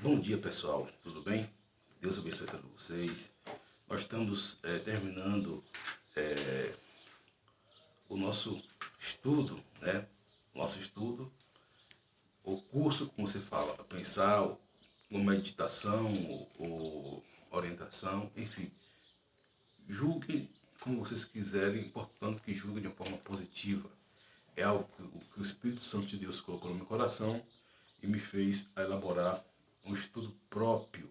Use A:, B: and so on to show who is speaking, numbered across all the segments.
A: Bom dia, pessoal, tudo bem? Deus abençoe a todos vocês. Nós estamos terminando o nosso estudo, né? Nosso estudo, o curso, como você fala, pensar, uma meditação, ou orientação, enfim. Julguem como vocês quiserem, portanto que julguem de uma forma positiva. É algo que o Espírito Santo de Deus colocou no meu coração e me fez elaborar um estudo próprio,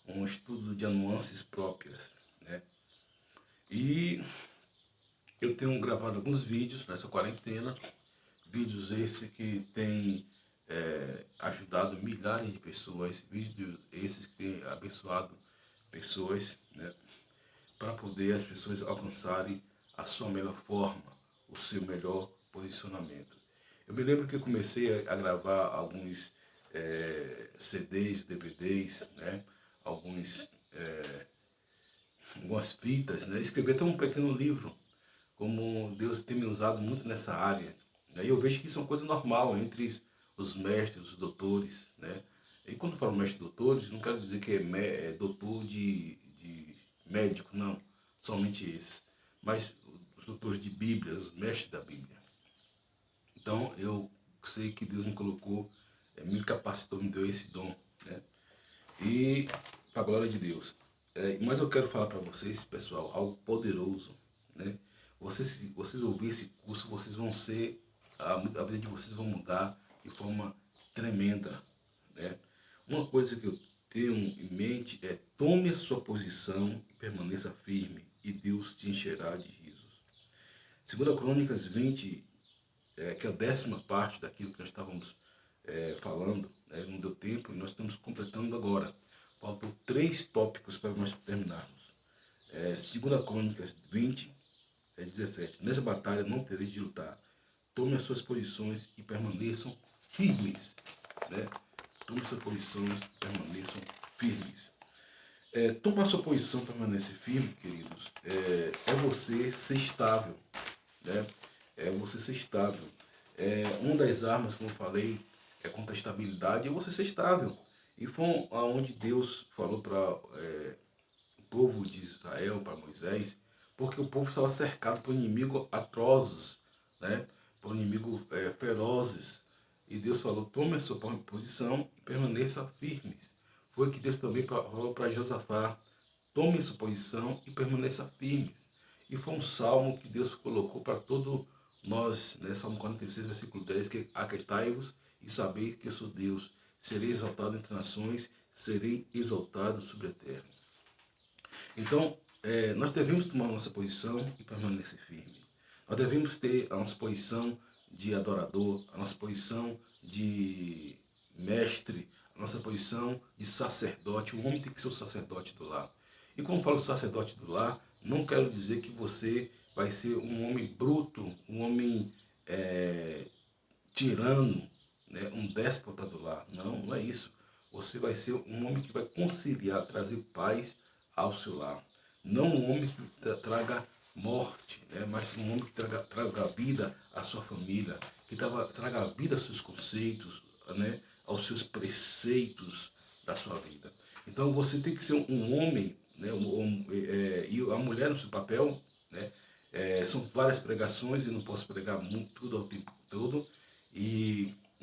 A: um estudo de nuances próprias, né? E eu tenho gravado alguns vídeos nessa quarentena, vídeos esses que têm ajudado milhares de pessoas, vídeos esses que têm abençoado pessoas, né? Para poder as pessoas alcançarem a sua melhor forma, o seu melhor posicionamento. Eu me lembro que eu comecei a gravar alguns CDs, DVDs, né? Algumas fitas, né? Escrever até um pequeno livro, como Deus tem me usado muito nessa área. Né? E eu vejo que isso é uma coisa normal entre os mestres, os doutores, né? E quando eu falo mestre doutores, não quero dizer que é doutor de médico, não, somente esses. Mas os doutores de Bíblia, os mestres da Bíblia. Então eu sei que Deus me colocou, me capacitou, me deu esse dom, né? E para a glória de Deus. Mas eu quero falar para vocês, pessoal, algo poderoso, né? Vocês ouvirem esse curso, vocês vão ser, a vida de vocês vão mudar de forma tremenda, né? Uma coisa que eu tenho em mente é: tome a sua posição e permaneça firme, e Deus te encherá de risos. Segunda Crônicas 20, que é a 10ª parte daquilo que nós estávamos falando, né? Não deu tempo e nós estamos completando agora. Faltam 3 tópicos para nós terminarmos. Segunda Crônicas 20, 17. Nessa batalha não tereis de lutar. Tome as suas posições e permaneçam firmes, né? Tome suas posições e permaneçam firmes. Tomar sua posição e permanecer firme, queridos, é você ser estável, né? É você ser estável. Uma das armas, como eu falei, é contra a estabilidade, é você ser estável. E foi aonde Deus falou para o povo de Israel, para Moisés, porque o povo estava cercado por inimigos atrozes, né? Por inimigos ferozes. E Deus falou: tome a sua posição e permaneça firmes. Foi que Deus também falou para Josafá: tome a sua posição e permaneça firmes. E foi um salmo que Deus colocou para todo nós, né? Salmo 46, versículo 10, que aquietai-vos e sabei que eu sou Deus. Serei exaltado entre nações, serei exaltado sobre a terra. Então, nós devemos tomar a nossa posição e permanecer firme. Nós devemos ter a nossa posição de adorador, a nossa posição de mestre, a nossa posição de sacerdote. O homem tem que ser o sacerdote do lar. E quando eu falo sacerdote do lar, não quero dizer que você vai ser um homem bruto, um homem tirano, né, um déspota do lar. Não, não é isso. Você vai ser um homem que vai conciliar, trazer paz ao seu lar. Não um homem que traga morte, né, mas um homem que traga vida à sua família, que traga vida aos seus conceitos, né, aos seus preceitos da sua vida. Então você tem que ser um homem, né, e a mulher no seu papel, né, são várias pregações e não posso pregar muito, tudo ao tempo todo,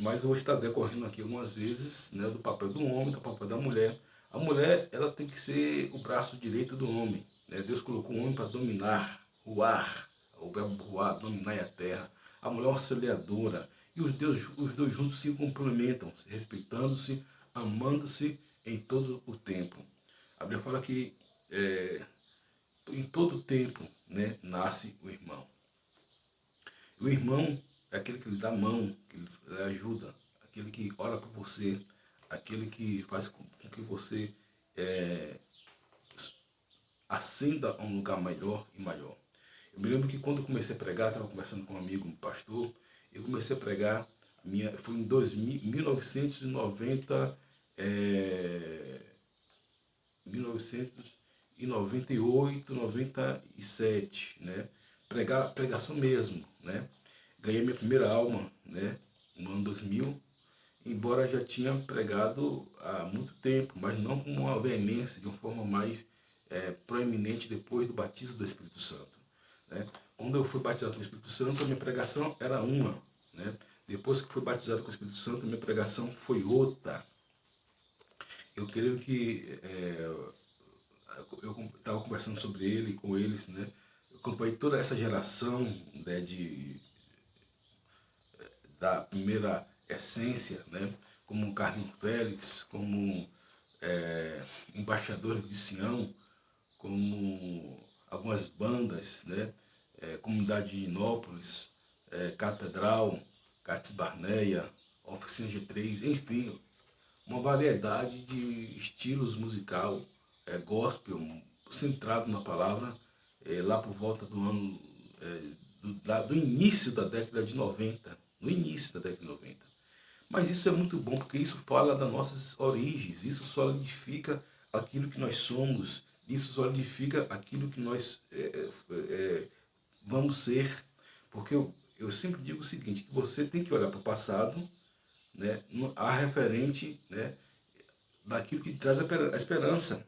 A: mas eu vou estar decorrendo aqui algumas vezes, né, do papel do homem, do papel da mulher. A mulher, ela tem que ser o braço direito do homem, né? Deus colocou o homem para dominar o ar, o verbo voar, dominar a terra. A mulher é uma auxiliadora. E os dois juntos se complementam, respeitando-se, amando-se em todo o tempo. A Bíblia fala que em todo tempo, né, nasce o irmão. O irmão é aquele que lhe dá a mão, que lhe ajuda, aquele que ora por você, aquele que faz com que você ascenda a um lugar melhor e maior. Eu me lembro que quando eu comecei a pregar, estava conversando com um amigo, um pastor, eu comecei a pregar, foi em 1990, 1998, 97, né? Pregação mesmo, né? Ganhei minha primeira alma, né? No ano 2000. embora já tinha pregado há muito tempo, mas não com uma veemência, de uma forma mais proeminente depois do batismo do Espírito Santo. Né? Quando eu fui batizado com o Espírito Santo, a minha pregação era uma. Né? Depois que fui batizado com o Espírito Santo, a minha pregação foi outra. Eu creio que eu estava conversando sobre ele, com eles, né? Eu acompanhei toda essa geração, né, da primeira essência, né? Como Carlinhos Félix, como Embaixadores de Sião, como algumas bandas, né? Comunidade de Inópolis, Catedral, Cates Barneia, Oficina G3, enfim, uma variedade de estilos musical, gospel, centrado na palavra, lá por volta do ano, do início da década de 90, no início da década de 90. Mas isso é muito bom, porque isso fala das nossas origens, isso solidifica aquilo que nós somos, isso solidifica aquilo que nós vamos ser. Porque eu sempre digo o seguinte, que você tem que olhar para o passado, né, a referente, né, daquilo que traz a esperança.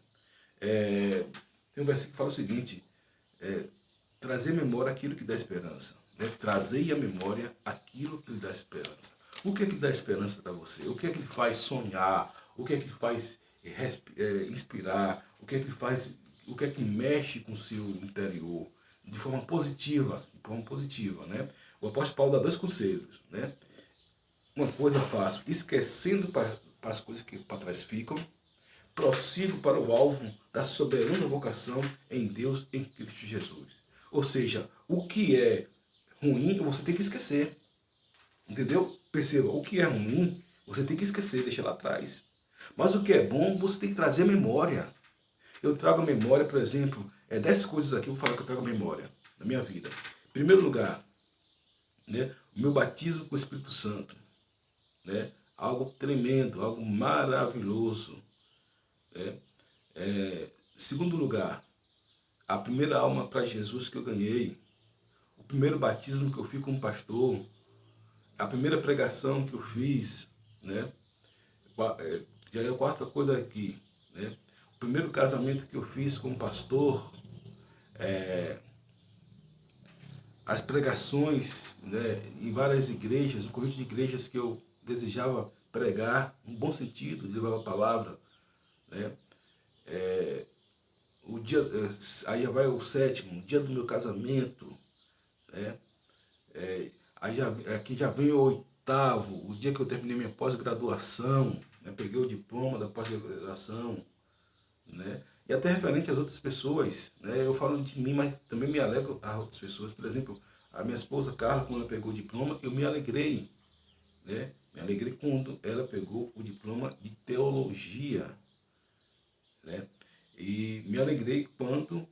A: Tem um versículo que fala o seguinte, trazer à memória aquilo que dá esperança. Né? Trazer à memória aquilo que lhe dá esperança. O que é que dá esperança para você? O que é que lhe faz sonhar? O que é que lhe faz inspirar? O que é que lhe faz, o que é que mexe com o seu interior? De forma positiva, né? O apóstolo Paulo dá dois conselhos, né? Uma coisa faço, esquecendo para as coisas que para trás ficam, prossigo para o alvo da soberana vocação em Deus, em Cristo Jesus. Ou seja, o que é ruim, você tem que esquecer. Entendeu? Perceba, o que é ruim, você tem que esquecer, deixar lá atrás. Mas o que é bom, você tem que trazer a memória. Eu trago a memória, por exemplo, 10 coisas aqui, eu vou falar que eu trago a memória na minha vida. Em primeiro lugar, né, o meu batismo com o Espírito Santo. Né? Algo tremendo, algo maravilhoso. Né? Segundo lugar, a primeira alma para Jesus que eu ganhei, o primeiro batismo que eu fiz como pastor, a primeira pregação que eu fiz, né? Já é a quarta coisa aqui, né? O primeiro casamento que eu fiz como pastor, as pregações, né, em várias igrejas, um conjunto de igrejas que eu desejava pregar, no bom sentido, levar a palavra, né? O dia, aí vai o sétimo, o dia do meu casamento, né? Aí aqui já vem o oitavo, o dia que eu terminei minha pós-graduação, né? Peguei o diploma da pós-graduação, né? E até referente às outras pessoas, né? Eu falo de mim, mas também me alegro às outras pessoas. Por exemplo, a minha esposa Carla, quando ela pegou o diploma, eu me alegrei, né? Me alegrei quando ela pegou o diploma de teologia, né? E me alegrei quando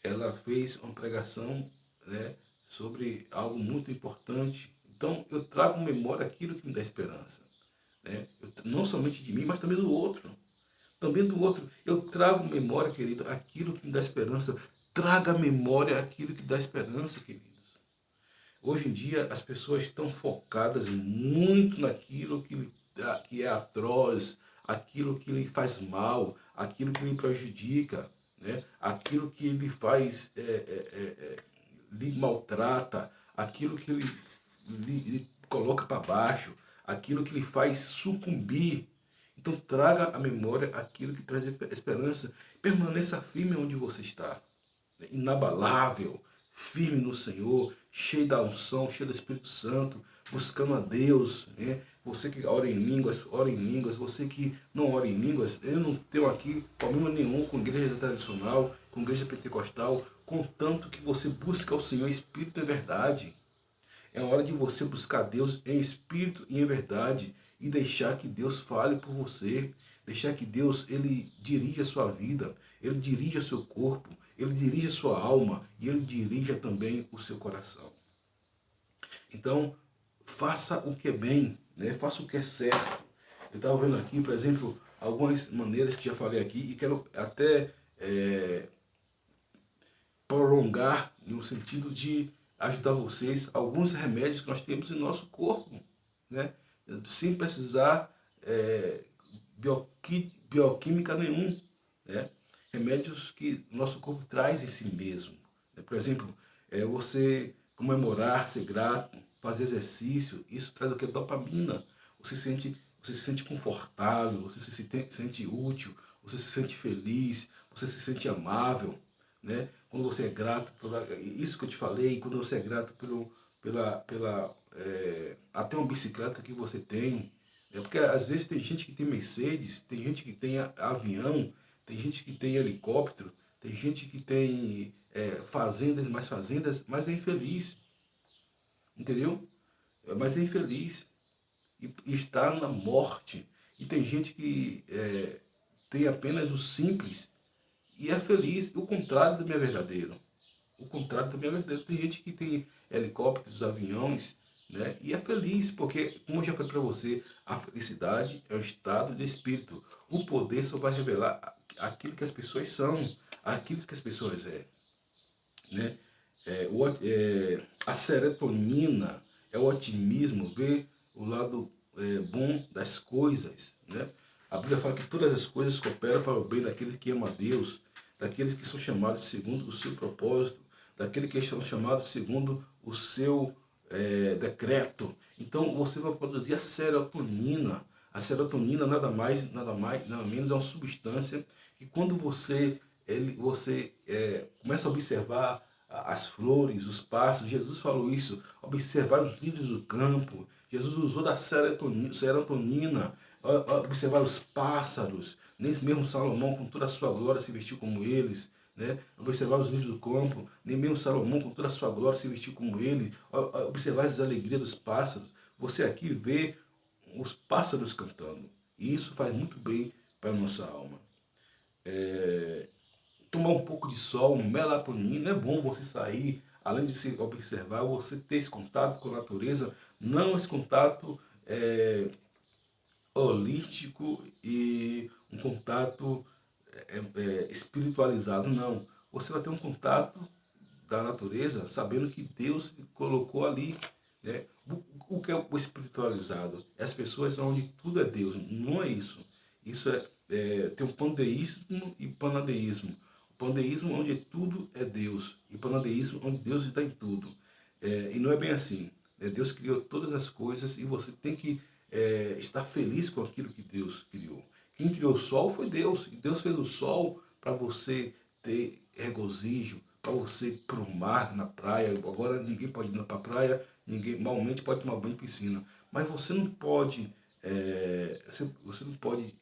A: ela fez uma pregação, né, sobre algo muito importante. Então, eu trago memória aquilo que me dá esperança. Né? Não somente de mim, mas também do outro. Também do outro. Eu trago memória, querido, aquilo que me dá esperança. Traga memória aquilo que dá esperança, queridos. Hoje em dia, as pessoas estão focadas muito naquilo que é atroz, aquilo que lhe faz mal, aquilo que lhe prejudica, né? Aquilo que lhe faz, lhe maltrata, aquilo que lhe coloca para baixo, aquilo que lhe faz sucumbir. Então traga à memória aquilo que traz esperança. Permaneça firme onde você está, né? Inabalável, firme no Senhor, cheio da unção, cheio do Espírito Santo, buscando a Deus, né? Você que ora em línguas, ora em línguas. Você que não ora em línguas, eu não tenho aqui problema nenhum com igreja tradicional, com igreja pentecostal, contanto que você busca o Senhor em espírito e verdade. É hora de você buscar Deus em espírito e em verdade e deixar que Deus fale por você, deixar que Deus ele dirija a sua vida, ele dirija seu corpo, ele dirige a sua alma e ele dirija também o seu coração. Então, faça o que é bem, né? Faça o que é certo. Eu estava vendo aqui, por exemplo, algumas maneiras que já falei aqui e quero até prolongar no sentido de ajudar vocês alguns remédios que nós temos em nosso corpo, né? sem precisar bioquímica nenhum, né? Remédios que o nosso corpo traz em si mesmo. Por exemplo, você comemorar, ser grato, fazer exercício, isso traz o que? Dopamina. Você se sente confortável, você se sente útil, você se sente feliz, você se sente amável, né? Quando você é grato por isso que eu te falei, quando você é grato até uma bicicleta que você tem, porque às vezes tem gente que tem Mercedes, tem gente que tem avião, tem gente que tem helicóptero, tem gente que tem fazendas, mas é infeliz, entendeu? Mas é infeliz e está na morte. E tem gente que tem apenas o simples e é feliz. O contrário também é verdadeiro. O contrário também é verdadeiro. Tem gente que tem helicópteros, aviões, né? E é feliz, porque, como eu já falei para você, a felicidade é um estado de espírito. O poder só vai revelar aquilo que as pessoas são, aquilo que as pessoas né? A serotonina é o otimismo, ver o lado bom das coisas, né? A Bíblia fala que todas as coisas cooperam para o bem daqueles que amam a Deus, daqueles que são chamados segundo o seu propósito, daqueles que são chamados segundo o seu decreto. Então você vai produzir a serotonina. A serotonina nada menos é uma substância que quando você começa a observar as flores, os pássaros. Jesus falou isso, observar os lírios do campo. Jesus usou da serotonina, observar os pássaros. Nem mesmo Salomão, com toda a sua glória, se vestiu como eles. Né? Observar os lírios do campo, nem mesmo Salomão, com toda a sua glória, se vestiu como ele. Observar as alegrias dos pássaros. Você aqui vê os pássaros cantando. E isso faz muito bem para a nossa alma. Tomar um pouco de sol, melatonina, é bom você sair, além de se observar, você ter esse contato com a natureza, não esse contato holístico e um contato espiritualizado, não. Você vai ter um contato da natureza sabendo que Deus colocou ali, né? O que é o espiritualizado? As pessoas onde tudo é Deus, não é isso. Isso tem o pandeísmo e panadeísmo. O pandeísmo onde tudo é Deus e o panadeísmo onde Deus está em tudo. E não é bem assim. Deus criou todas as coisas e você tem que estar feliz com aquilo que Deus criou. Quem criou o sol foi Deus. E Deus fez o sol para você ter regozijo, para você ir para o mar, na praia. Agora ninguém pode ir para a praia, ninguém malmente pode tomar banho em piscina. Mas você não pode, você não pode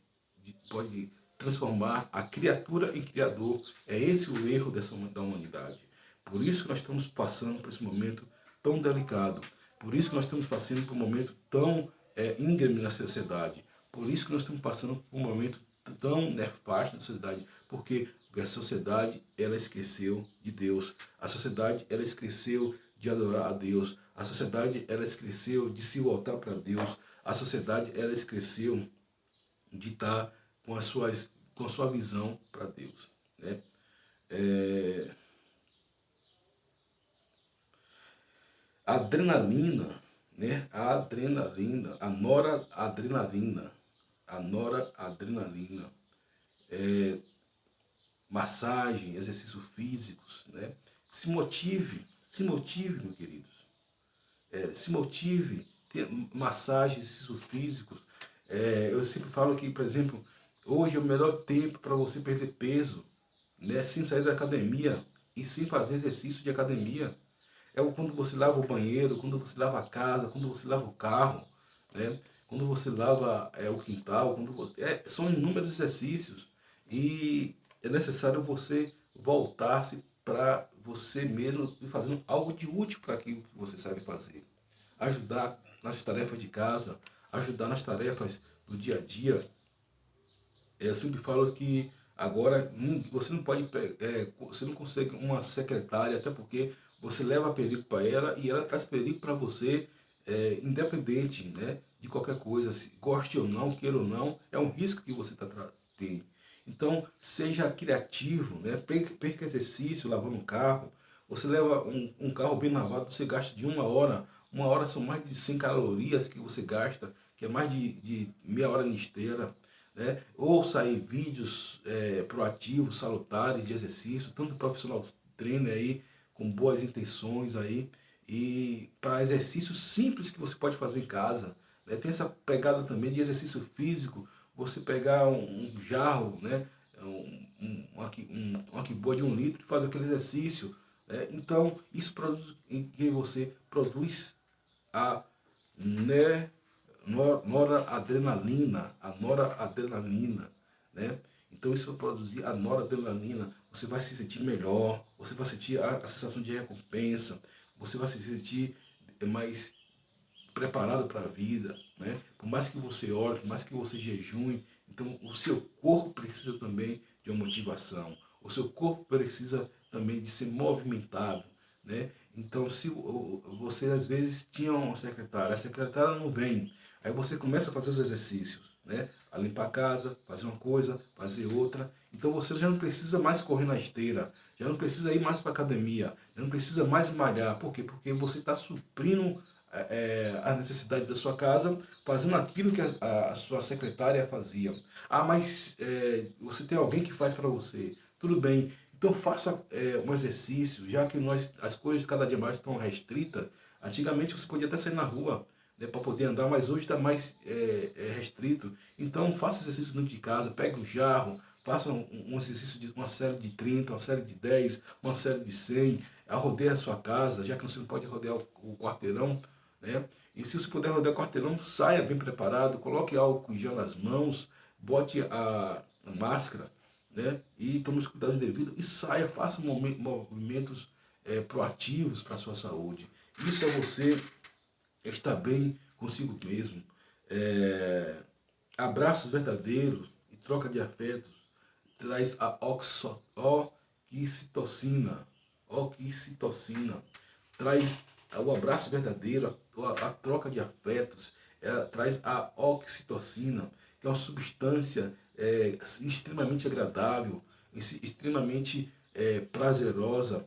A: transformar a criatura em criador. É esse o erro da humanidade. Por isso que nós estamos passando por esse momento tão delicado. Por isso que nós estamos passando por um momento tão íngreme na sociedade. Por isso que nós estamos passando por um momento tão nefasto na sociedade. Porque a sociedade, ela esqueceu de Deus. A sociedade, ela esqueceu de adorar a Deus. A sociedade, ela esqueceu de se voltar para Deus. A sociedade, ela esqueceu de estar com a sua visão para Deus, né? A adrenalina, né? A noradrenalina, massagem, exercícios físicos, né? Se motive, meus queridos. Se motive, ter massagem, exercícios físicos. Eu sempre falo que, por exemplo, hoje é o melhor tempo para você perder peso, né? Sem sair da academia e sem fazer exercício de academia. É quando você lava o banheiro, quando você lava a casa, quando você lava o carro, né? Quando você lava o quintal, são inúmeros exercícios. E é necessário você voltar-se para você mesmo e fazendo algo de útil para aquilo que você sabe fazer. Ajudar nas tarefas de casa, ajudar nas tarefas do dia a dia. Eu sempre falo que agora você não pode, você não consegue uma secretária, até porque você leva perigo para ela e ela traz perigo para você, independente, né, de qualquer coisa, se goste ou não, queira ou não, é um risco que você tem. Então, seja criativo, né, perca exercício lavando um carro. Você leva um carro bem lavado, você gasta de uma hora são mais de 100 calorias que você gasta que é mais de meia hora de esteira, né? Ou sair vídeos proativos, salutares de exercício, tanto profissional treino aí, com boas intenções aí, e para exercícios simples que você pode fazer em casa, né? Tem essa pegada também de exercício físico, você pegar um jarro, né? Uma boa de 1 litro e faz aquele exercício, né? Então, isso produz em que você produz a né, noradrenalina, né? Então isso vai produzir a noradrenalina, você vai se sentir melhor, você vai sentir a sensação de recompensa, você vai se sentir mais preparado para a vida, né? Por mais que você ore, por mais que você jejue, então o seu corpo precisa também de uma motivação, o seu corpo precisa também de ser movimentado, né? Então, se você às vezes tinha uma secretária, a secretária não vem, aí você começa a fazer os exercícios, né? A limpar a casa, fazer uma coisa, fazer outra. Então você já não precisa mais correr na esteira, já não precisa ir mais para academia, já não precisa mais malhar. Por quê? Porque você está suprindo a necessidade da sua casa, fazendo aquilo que a sua secretária fazia. Ah, mas você tem alguém que faz para você. Tudo bem. Então faça um exercício, já que as coisas cada dia mais estão restritas. Antigamente você podia até sair na rua, né, para poder andar, mas hoje está mais restrito. Então faça exercício dentro de casa, pegue um jarro, faça um exercício de uma série de 30, uma série de 10, uma série de 100, rodeie a sua casa, já que você não pode rodear o quarteirão, né? E se você puder rodear o quarteirão, saia bem preparado, coloque álcool em gel nas mãos, bote a máscara, né? E tome os cuidados devidos e saia, faça movimentos proativos para a sua saúde. Isso é você estar bem consigo mesmo. Abraços verdadeiros e troca de afetos traz a oxitocina, traz o abraço verdadeiro, a troca de afetos, traz a oxitocina, que é uma substância extremamente agradável, extremamente prazerosa,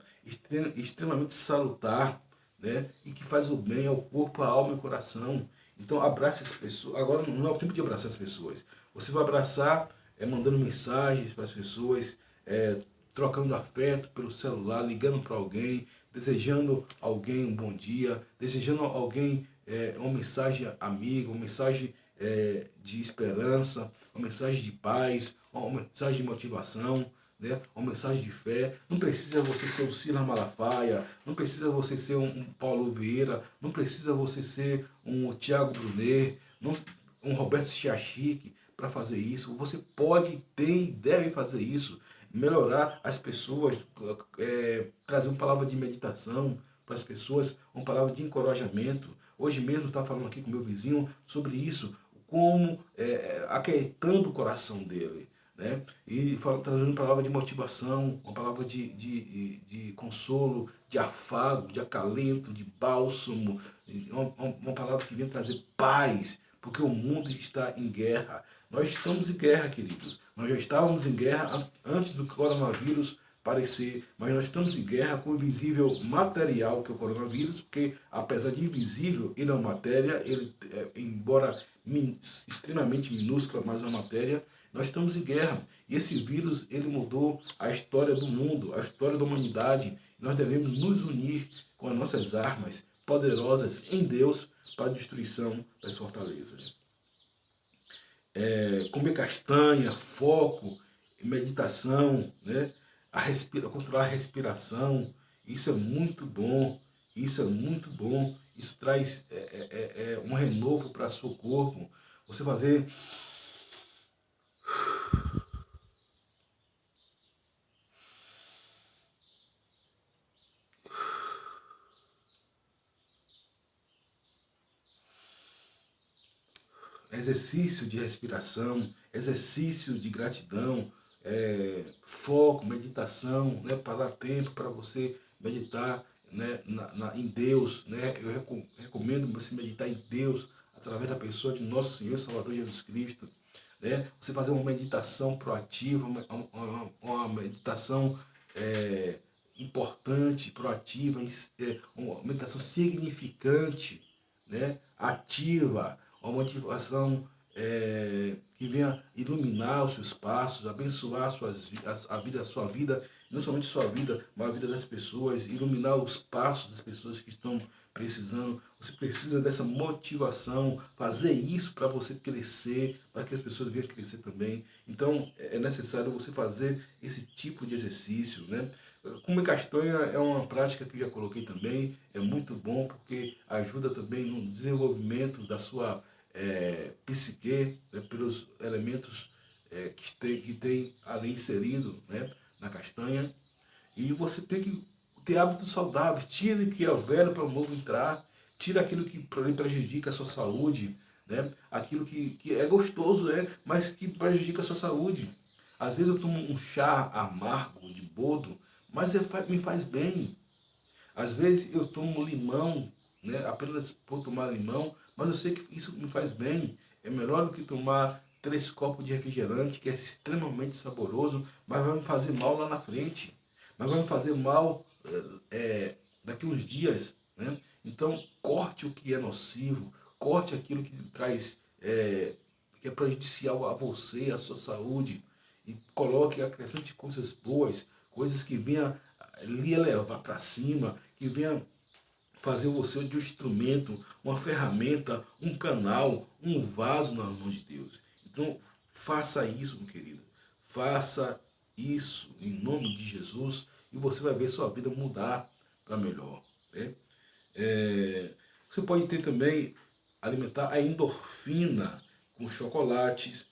A: extremamente salutar, né? E que faz o bem ao corpo, à alma e ao coração. Então abrace as pessoas. Agora não é o tempo de abraçar as pessoas. Você vai abraçar mandando mensagens para as pessoas, trocando afeto pelo celular, ligando para alguém, desejando alguém um bom dia, desejando alguém uma mensagem amiga, uma mensagem de esperança, uma mensagem de paz, uma mensagem de motivação, né? Uma mensagem de fé. Não precisa você ser um Silas Malafaia, não precisa você ser um Paulo Vieira, não precisa você ser um Thiago Brunet, um Roberto Chiachique para fazer isso. Você pode, tem e deve fazer isso. Melhorar as pessoas, trazer uma palavra de meditação para as pessoas, uma palavra de encorajamento. Hoje mesmo eu estava falando aqui com meu vizinho sobre isso, como aquietando o coração dele, né? E trazendo uma palavra de motivação, uma palavra de consolo, de afago, de acalento, de bálsamo, uma palavra que vem trazer paz, porque o mundo está em guerra. Nós estamos em guerra, queridos. Nós já estávamos em guerra antes do coronavírus aparecer, mas nós estamos em guerra com o invisível material que é o coronavírus, porque apesar de invisível, ele é uma matéria, ele, embora extremamente minúscula, mas é uma matéria. Nós estamos em guerra e esse vírus ele mudou a história do mundo, a história da humanidade. Nós devemos nos unir com as nossas armas poderosas em Deus para a destruição das fortalezas. Comer castanha, foco, meditação, né? Controlar a respiração, isso é muito bom, isso é muito bom, isso traz um renovo para o seu corpo. Você fazer exercício de respiração, exercício de gratidão, foco, meditação, né, para dar tempo para você meditar, né, em Deus. Né? Eu recomendo você meditar em Deus através da pessoa de nosso Senhor e Salvador Jesus Cristo. Né? Você fazer uma meditação proativa, uma meditação importante, proativa, uma meditação significante, né? Ativa, uma motivação que venha iluminar os seus passos, abençoar a sua vida, não somente sua vida, mas a vida das pessoas, iluminar os passos das pessoas que estão precisando. Você precisa dessa motivação, fazer isso para você crescer, para que as pessoas venham crescer também. Então, é necessário você fazer esse tipo de exercício, né? Comer castanha é uma prática que eu já coloquei também, é muito bom porque ajuda também no desenvolvimento da sua psique, né, pelos elementos que tem ali inserido, né, na castanha. E você tem que ter hábitos saudáveis, tira o que é velho para o novo entrar, tira aquilo que prejudica a sua saúde, né, aquilo que é gostoso, né, mas que prejudica a sua saúde. Às vezes eu tomo um chá amargo de boldo, mas me faz bem. Às vezes eu tomo limão, né, apenas por tomar limão, mas eu sei que isso me faz bem. É melhor do que tomar 3 copos de refrigerante, que é extremamente saboroso, mas vai me fazer mal lá na frente. Mas vai me fazer mal daqui uns dias. Né? Então, corte o que é nocivo, corte aquilo que traz, que é prejudicial a você, a sua saúde, e coloque, acrescente coisas boas, coisas que venham lhe elevar para cima, que venham fazer você de um instrumento, uma ferramenta, um canal, um vaso na mão de Deus. Então, faça isso, meu querido. Faça isso em nome de Jesus e você vai ver sua vida mudar para melhor. Né? Você pode ter também, alimentar a endorfina com chocolates,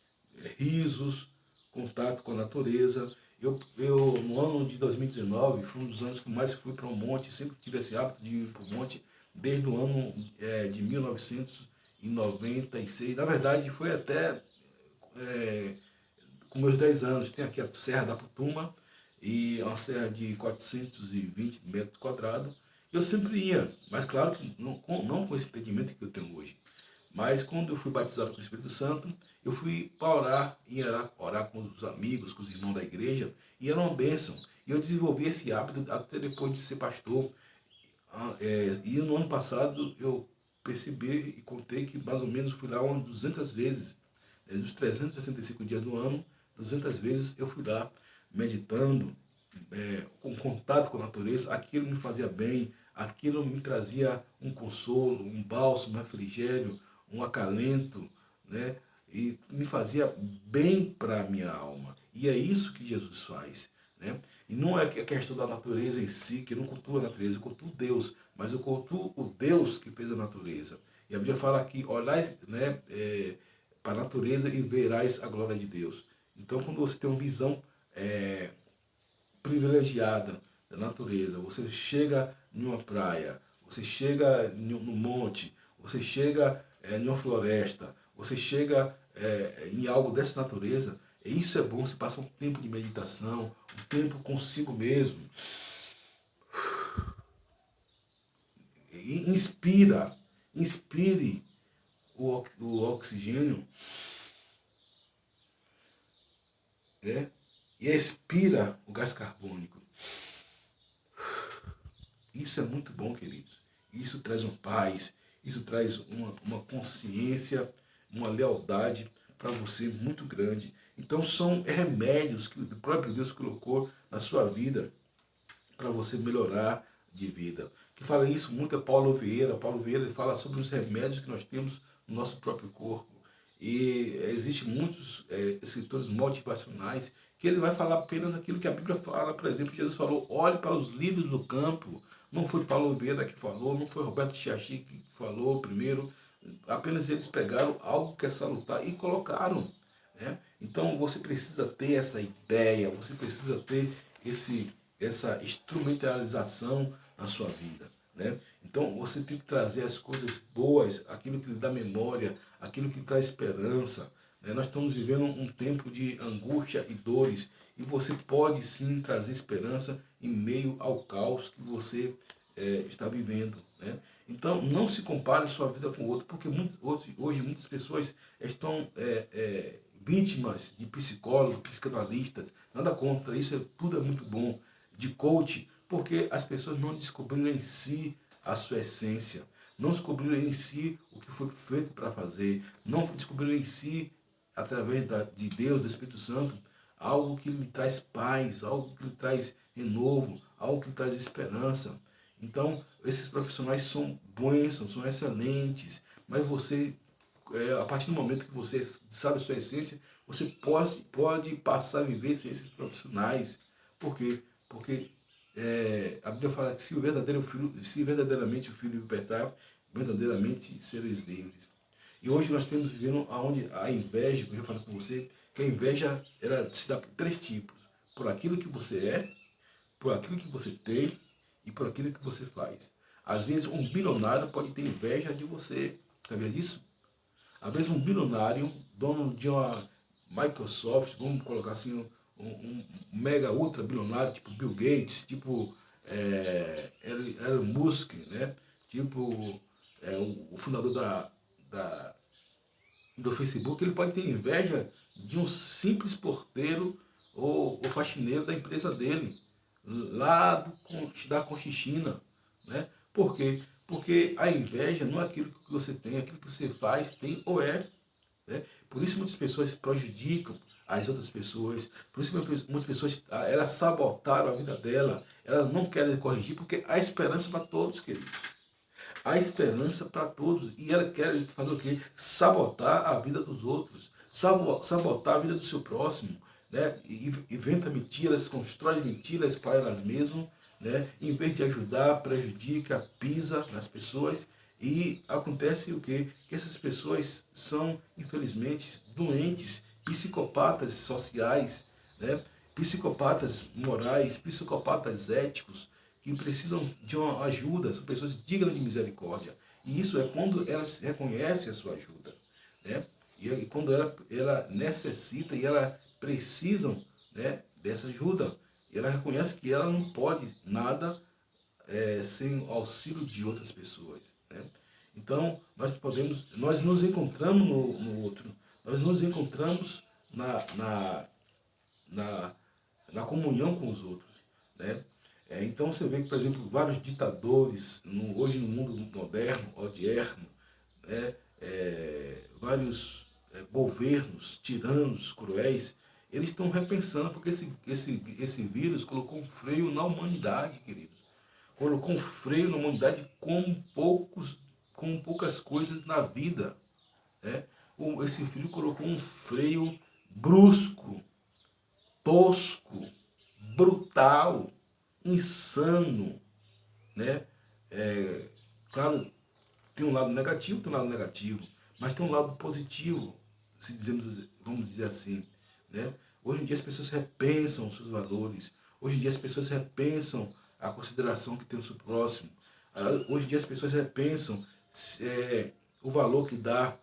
A: risos, contato com a natureza. No ano de 2019, foi um dos anos que mais fui para o monte, sempre tive esse hábito de ir para o monte, desde o ano de 1996. Na verdade, foi até é, com meus 10 anos. Tem aqui a Serra da Putuma, e é uma serra de 420 metros quadrados. Eu sempre ia, mas claro que não com esse entendimento que eu tenho hoje. Mas quando eu fui batizado com o Espírito Santo, eu fui para orar, orar com os amigos, com os irmãos da igreja, e era uma bênção. E eu desenvolvi esse hábito até depois de ser pastor. E no ano passado eu percebi e contei que mais ou menos fui lá umas 200 vezes. Dos 365 dias do ano, 200 vezes eu fui lá meditando, com contato com a natureza. Aquilo me fazia bem, aquilo me trazia um consolo, um bálsamo, um refrigério, um acalento, né? E me fazia bem para a minha alma. E é isso que Jesus faz. Né? E não é a questão da natureza em si, que eu não cultuo a natureza, eu cultuo Deus, mas eu cultuo o Deus que fez a natureza. E a Bíblia fala aqui, olhai, né, para a natureza e verás a glória de Deus. Então, quando você tem uma visão privilegiada da natureza, você chega numa praia, você chega no monte, você chega em uma floresta, você chega em algo dessa natureza, e isso é bom. Você passa um tempo de meditação, um tempo consigo mesmo, e inspire o oxigênio, né? E expira o gás carbônico. Isso é muito bom, queridos. Isso traz uma paz, isso traz uma consciência, uma lealdade para você muito grande. Então são remédios que o próprio Deus colocou na sua vida para você melhorar de vida. Que fala isso muito é Paulo Vieira. Paulo Vieira, ele fala sobre os remédios que nós temos no nosso próprio corpo. E existem muitos escritores motivacionais que ele vai falar apenas aquilo que a Bíblia fala. Por exemplo, Jesus falou, olhe para os lírios do campo. Não foi Paulo Vieira que falou, não foi Roberto Chiachi que falou primeiro. Apenas eles pegaram algo que é salutar e colocaram. Né? Então você precisa ter essa ideia, você precisa ter essa instrumentalização na sua vida. Né? Então você tem que trazer as coisas boas, aquilo que lhe dá memória, aquilo que traz esperança. Né? Nós estamos vivendo um tempo de angústia e dores, e você pode sim trazer esperança em meio ao caos que você está vivendo. Né? Então não se compare sua vida com o outro, porque hoje muitas pessoas estão vítimas de psicólogos, psicanalistas. Nada contra, tudo é muito bom, de coach, porque as pessoas não descobriram em si a sua essência. não descobriram em si o que foi feito para fazer, não descobriram em si, através de Deus, do Espírito Santo, algo que lhe traz paz, algo que lhe traz renovo, algo que lhe traz esperança. Então, esses profissionais são bênçãos, são excelentes, mas você, a partir do momento que você sabe a sua essência, você pode passar a viver sem esses profissionais. Por quê? Porque a Bíblia fala que se verdadeiramente o Filho libertar, verdadeiramente sereis livres. E hoje nós temos vivendo onde a inveja, que eu já falei com você, que a inveja ela se dá por três tipos. Por aquilo que você é, por aquilo que você tem e por aquilo que você faz. Às vezes um bilionário pode ter inveja de você. Sabia disso? Às vezes um bilionário, dono de uma Microsoft, vamos colocar assim, um mega ultra bilionário, tipo Bill Gates, tipo Elon Musk, né? Tipo o fundador do Facebook, ele pode ter inveja de um simples porteiro ou faxineiro da empresa dele, lá da Conchichina, né? Por quê? Porque a inveja não é aquilo que você tem, é aquilo que você faz, tem ou é. Né? Por isso muitas pessoas prejudicam as outras pessoas, por isso muitas pessoas elas sabotaram a vida dela, elas não querem corrigir, porque há esperança para todos, queridos. Há esperança para todos. E ela quer fazer o quê? Sabotar a vida dos outros. Sabotar a vida do seu próximo. Né? Inventa mentiras, constrói mentiras para elas mesmas. Né? Em vez de ajudar, prejudica, pisa nas pessoas. E acontece o quê? Que essas pessoas são, infelizmente, doentes, psicopatas sociais, né? Psicopatas morais, psicopatas éticos, que precisam de uma ajuda, são pessoas dignas de misericórdia. E isso é quando elas reconhecem a sua ajuda, né? E quando ela necessita e ela precisam, né, dessa ajuda. E ela reconhece que ela não pode nada sem o auxílio de outras pessoas. Né? Então, nós nos encontramos no outro, nós nos encontramos na, na comunhão com os outros. Né? Então você vê que, por exemplo, vários ditadores, hoje no mundo moderno, odierno, né? Vários governos tiranos, cruéis, eles estão repensando, porque esse vírus colocou um freio na humanidade, queridos. Colocou um freio na humanidade com poucas coisas na vida. Né? Esse filho colocou um freio brusco, tosco, brutal, insano, né? Claro, tem um lado negativo, mas tem um lado positivo, se dizemos, vamos dizer assim, né? Hoje em dia as pessoas repensam os seus valores, hoje em dia as pessoas repensam a consideração que tem o seu próximo, hoje em dia as pessoas repensam o valor que dá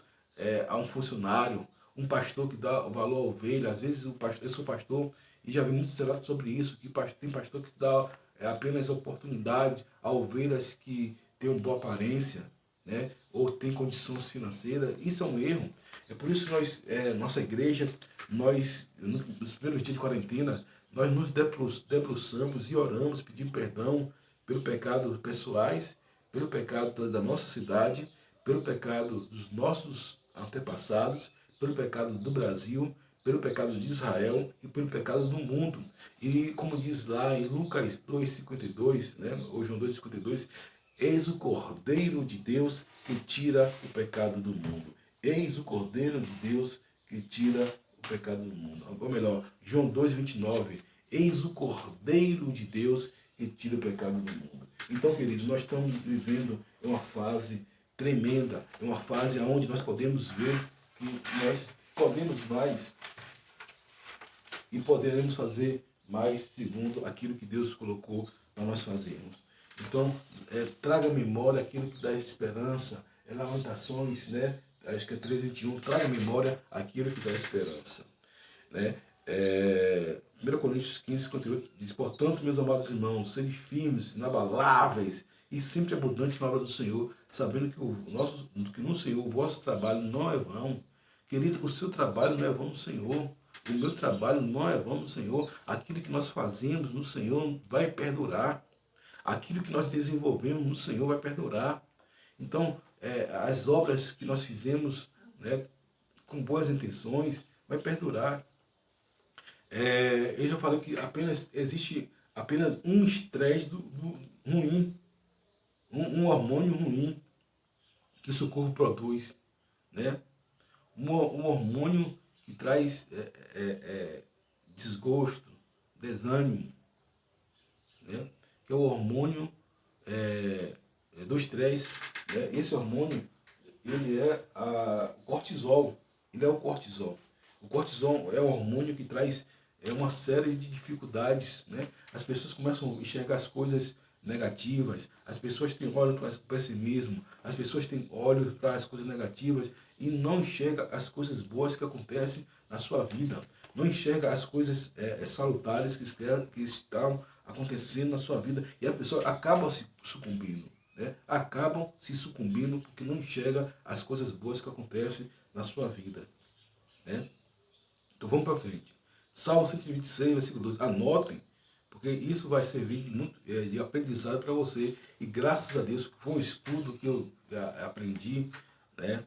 A: a um funcionário, um pastor que dá o valor à ovelha. Às vezes eu sou pastor e já vi muitos relatos sobre isso, que tem pastor que dá apenas oportunidade a ovelhas que têm uma boa aparência, né? Ou têm condições financeiras. Isso é um erro. É por isso que nossa igreja, nos primeiros dias de quarentena, nós nos debruçamos e oramos pedindo perdão pelo pecado pessoais, pelo pecado da nossa cidade, pelo pecado dos nossos antepassados, pelo pecado do Brasil, pelo pecado de Israel e pelo pecado do mundo. E como diz lá em Lucas 2,52, né, ou João 2,52, eis o Cordeiro de Deus que tira o pecado do mundo. Eis o Cordeiro de Deus que tira o pecado do mundo. Ou melhor, João 2,29, eis o Cordeiro de Deus que tira o pecado do mundo. Então, queridos, nós estamos vivendo uma fase tremenda, é uma fase onde nós podemos ver que nós podemos mais e poderemos fazer mais segundo aquilo que Deus colocou para nós fazermos. Então, traga à memória aquilo que dá esperança, Lamentações, né? Acho que é 3:21, traga à memória aquilo que dá esperança. Né? 1 Coríntios 15:58 diz, portanto, meus amados irmãos, sede firmes, inabaláveis e sempre abundantes na obra do Senhor, sabendo que no Senhor o vosso trabalho não é vão. Querido, o seu trabalho não é vão no Senhor. O meu trabalho não é vão no Senhor. Aquilo que nós fazemos no Senhor vai perdurar. Aquilo que nós desenvolvemos no Senhor vai perdurar. Então, as obras que nós fizemos, né, com boas intenções, vai perdurar. Eu já falei que existe apenas um estresse ruim, um hormônio ruim que o seu corpo produz, né? Um hormônio que traz desgosto, desânimo, né? Que é o hormônio do estresse. Né? Esse hormônio, ele é o cortisol. Ele é o cortisol. O cortisol é um hormônio que traz uma série de dificuldades. Né? As pessoas começam a enxergar as coisas negativas, as pessoas têm olho para o pessimismo, as pessoas têm olho para as coisas negativas e não enxerga as coisas boas que acontecem na sua vida. Não enxerga as coisas salutares que estão acontecendo na sua vida e a pessoa acaba se sucumbindo. Né? Acabam se sucumbindo porque não enxerga as coisas boas que acontecem na sua vida. Né? Então vamos para frente. Salmo 126, versículo 12. Anotem, porque isso vai servir de aprendizado para você. E graças a Deus, foi um estudo que eu aprendi, né?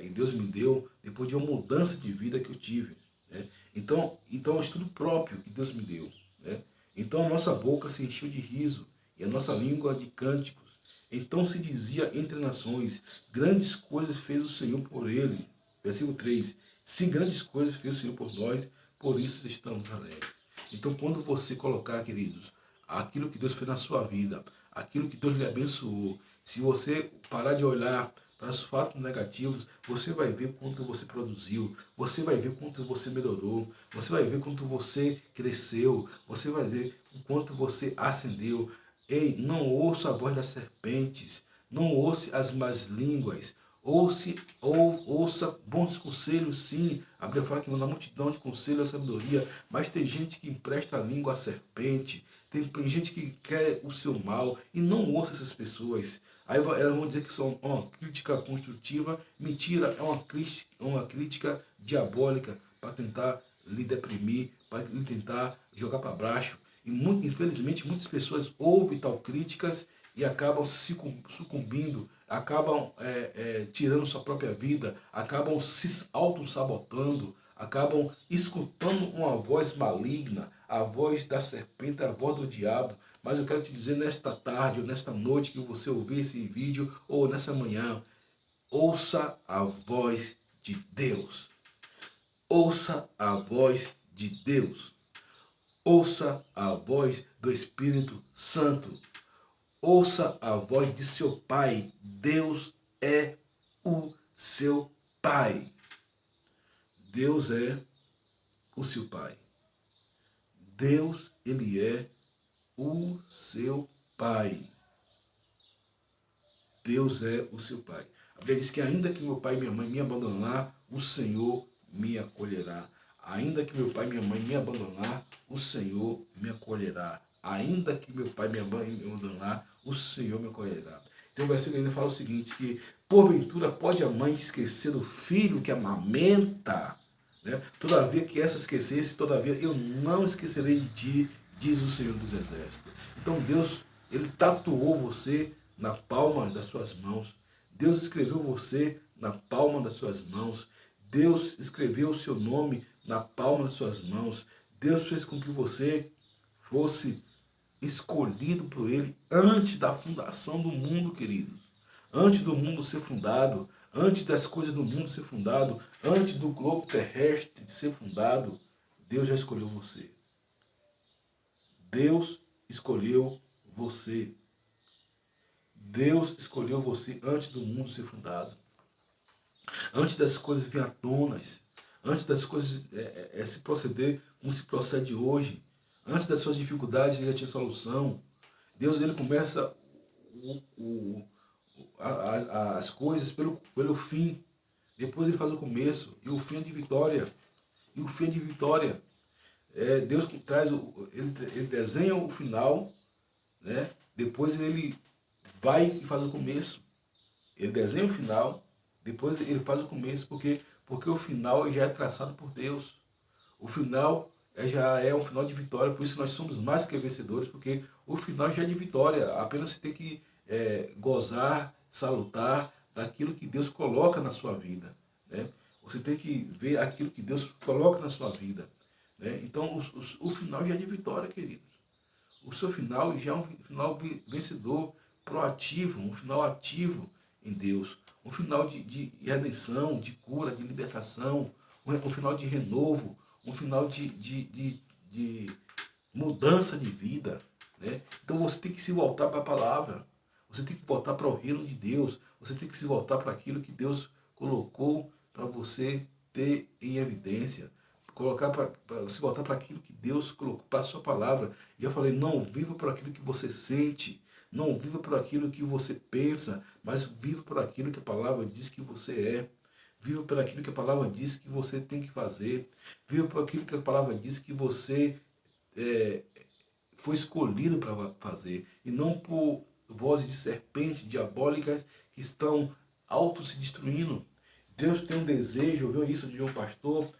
A: E Deus me deu depois de uma mudança de vida que eu tive. Né? Então é um estudo próprio que Deus me deu. Né? Então a nossa boca se encheu de riso e a nossa língua de cânticos. Então se dizia entre nações, grandes coisas fez o Senhor por ele. Versículo 3. Se grandes coisas fez o Senhor por nós, por isso estamos alegres. Então quando você colocar, queridos, aquilo que Deus fez na sua vida, aquilo que Deus lhe abençoou, se você parar de olhar para os fatos negativos, você vai ver quanto você produziu, você vai ver quanto você melhorou, você vai ver quanto você cresceu, você vai ver o quanto você ascendeu. Ei, não ouça a voz das serpentes, não ouça as más línguas, ouça bons conselhos, sim. A Bíblia fala que na multidão de conselhos a sabedoria, mas tem gente que empresta a língua à serpente, tem gente que quer o seu mal e não ouça essas pessoas. Aí elas vão dizer que são uma crítica construtiva. Mentira, é uma crítica diabólica para tentar lhe deprimir, para lhe tentar jogar para baixo. E infelizmente muitas pessoas ouvem tal críticas e acabam se sucumbindo, acabam tirando sua própria vida, acabam se auto-sabotando, acabam escutando uma voz maligna, a voz da serpente, a voz do diabo. Mas eu quero te dizer nesta tarde, ou nesta noite que você ouvir esse vídeo, ou nessa manhã, ouça a voz de Deus. Ouça a voz de Deus. Ouça a voz do Espírito Santo. Ouça a voz de seu Pai. Deus é o seu Pai. Deus é o seu Pai. Deus, ele é o seu Pai. Deus é o seu Pai. A Bíblia diz que ainda que meu pai e minha mãe me abandonar, o Senhor me acolherá. Ainda que meu pai e minha mãe me abandonar, o Senhor me acolherá. Ainda que meu pai e minha mãe me abandonar, o Senhor me acolherá. Então o versículo ainda fala o seguinte, que porventura pode a mãe esquecer do filho que amamenta, né? Todavia que essa esquecesse, todavia eu não esquecerei de ti, diz o Senhor dos Exércitos. Então Deus, ele tatuou você na palma das suas mãos. Deus escreveu você na palma das suas mãos. Deus escreveu o seu nome na palma das suas mãos. Deus fez com que você fosse escolhido por Ele antes da fundação do mundo, queridos. Antes do mundo ser fundado, antes das coisas do mundo ser fundado, antes do globo terrestre ser fundado, Deus já escolheu você. Deus escolheu você. Deus escolheu você antes do mundo ser fundado. Antes das coisas virem à tona, antes das coisas se proceder como se procede hoje, antes das suas dificuldades ele já tinha solução. Deus ele começa as coisas pelo fim, depois ele faz o começo, e o fim é de vitória. E o fim é de vitória. Deus traz, ele desenha o final, né? Depois ele vai e faz o começo. Ele desenha o final, depois ele faz o começo, porque o final já é traçado por Deus. O final já é um final de vitória, por isso nós somos mais que vencedores, porque o final já é de vitória. Apenas você tem que gozar, salutar daquilo que Deus coloca na sua vida, né? Você tem que ver aquilo que Deus coloca na sua vida, né? Então, o final já é de vitória, queridos. O seu final já é um final vencedor, proativo, um final ativo em Deus. Um final de redenção, de cura, de libertação, um final de renovo, um final de mudança de vida, né? Então você tem que se voltar para a palavra, você tem que voltar para o reino de Deus, você tem que se voltar para aquilo que Deus colocou para você ter em evidência, colocar para se voltar para aquilo que Deus colocou para a sua palavra. E eu falei, não viva por aquilo que você sente, não viva por aquilo que você pensa, mas viva por aquilo que a palavra diz que você é. Viva por aquilo que a palavra diz que você tem que fazer. Viva por aquilo que a palavra diz que você foi escolhido para fazer. E não por vozes de serpente diabólicas que estão auto se destruindo. Deus tem um desejo, eu vi isso de um pastor,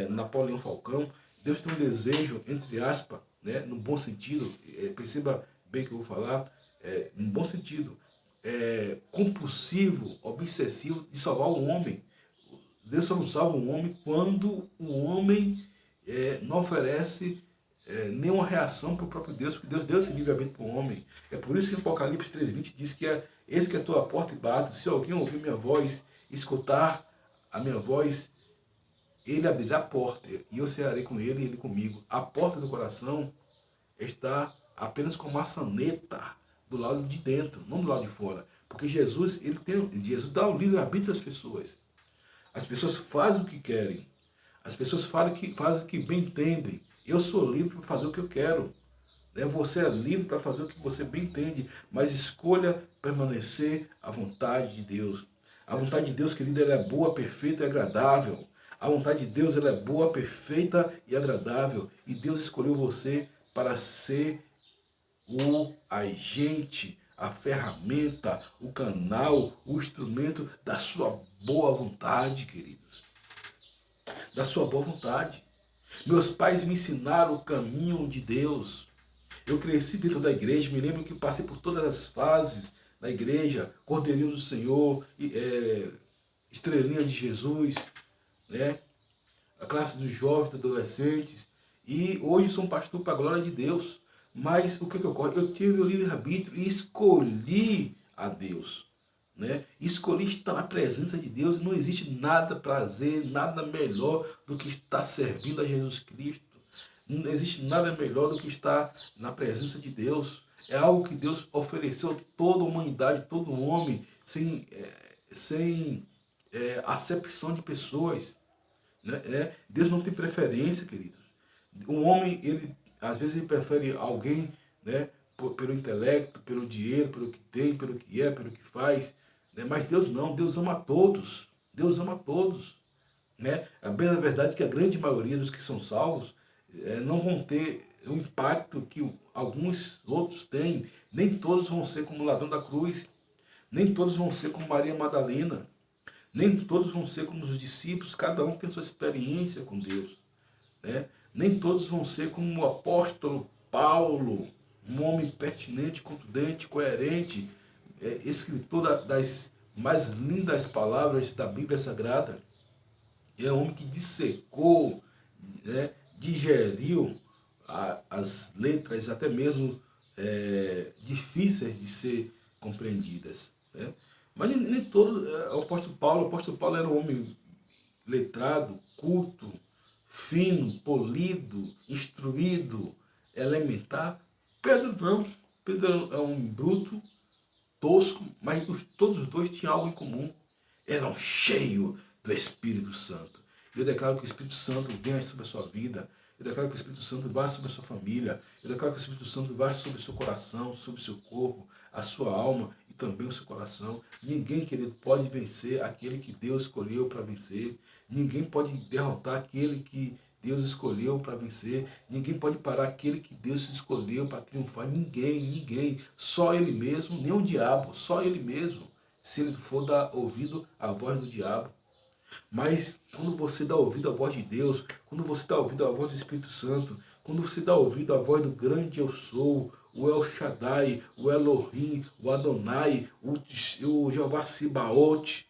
A: Napoleão Falcão. Deus tem um desejo, entre aspas, né, no bom sentido, perceba bem o que eu vou falar, no bom sentido, compulsivo, obsessivo de salvar o homem. Deus só não salva o homem quando o homem não oferece nenhuma reação para o próprio Deus, porque Deus deu esse livre-arbítrio para o homem. É por isso que Apocalipse 3:20 diz que esse que é a tua porta e bato, se alguém ouvir minha voz, escutar a minha voz, ele abrirá a porta, e eu cearei com ele e ele comigo. A porta do coração está apenas com maçaneta do lado de dentro, não do lado de fora. Porque Jesus dá o livre-arbítrio às pessoas. As pessoas fazem o que querem. As pessoas fazem o que bem entendem. Eu sou livre para fazer o que eu quero. Você é livre para fazer o que você bem entende, mas escolha permanecer à vontade de Deus. A vontade de Deus, querida, ela é boa, perfeita e agradável. A vontade de Deus, ela é boa, perfeita e agradável. E Deus escolheu você para ser o agente, a ferramenta, o canal, o instrumento da sua boa vontade, queridos. Da sua boa vontade. Meus pais me ensinaram o caminho de Deus. Eu cresci dentro da igreja, me lembro que passei por todas as fases da igreja, Cordeirinho do Senhor, Estrelinha de Jesus, né? A classe dos jovens, dos adolescentes, e hoje sou um pastor para a glória de Deus. Mas o que ocorre? Eu tive o livre-arbítrio e escolhi a Deus, né? Escolhi estar na presença de Deus. Não existe nada prazer, nada melhor do que estar servindo a Jesus Cristo. Não existe nada melhor do que estar na presença de Deus. É algo que Deus ofereceu a toda a humanidade, todo homem, sem acepção de pessoas, né? Deus não tem preferência, queridos. O homem, às vezes ele prefere alguém, né, pelo intelecto, pelo dinheiro, pelo que tem, pelo que é, pelo que faz, né? Mas Deus não, Deus ama a todos. Deus ama a todos, né? É bem a verdade que a grande maioria dos que são salvos não vão ter o impacto que alguns outros têm. Nem todos vão ser como o ladrão da cruz, nem todos vão ser como Maria Madalena, nem todos vão ser como os discípulos. Cada um tem sua experiência com Deus, né? Nem todos vão ser como o apóstolo Paulo, um homem pertinente, contundente, coerente, escritor das mais lindas palavras da Bíblia Sagrada. É um homem que dissecou, né, digeriu as letras até mesmo difíceis de ser compreendidas, né? Mas nem todo o apóstolo Paulo era um homem letrado, culto, fino, polido, instruído, elementar. Pedro não. Pedro é um bruto, tosco, mas todos os dois tinham algo em comum. Eram cheios do Espírito Santo. Eu declaro que o Espírito Santo venha sobre a sua vida. Eu declaro que o Espírito Santo vá sobre a sua família. Eu declaro que o Espírito Santo vá sobre o seu coração, sobre o seu corpo, a sua alma e também o seu coração. Ninguém, querido, pode vencer aquele que Deus escolheu para vencer. Ninguém pode derrotar aquele que Deus escolheu para vencer. Ninguém pode parar aquele que Deus escolheu para triunfar. Ninguém. Só Ele mesmo, nem o diabo. Só Ele mesmo. Se ele for dar ouvido à voz do diabo. Mas quando você dá ouvido à voz de Deus, quando você dá ouvido à voz do Espírito Santo, Quando você dá ouvido à voz do grande eu sou, o El Shaddai, o Elohim, o Adonai, o Jeová Sibaote,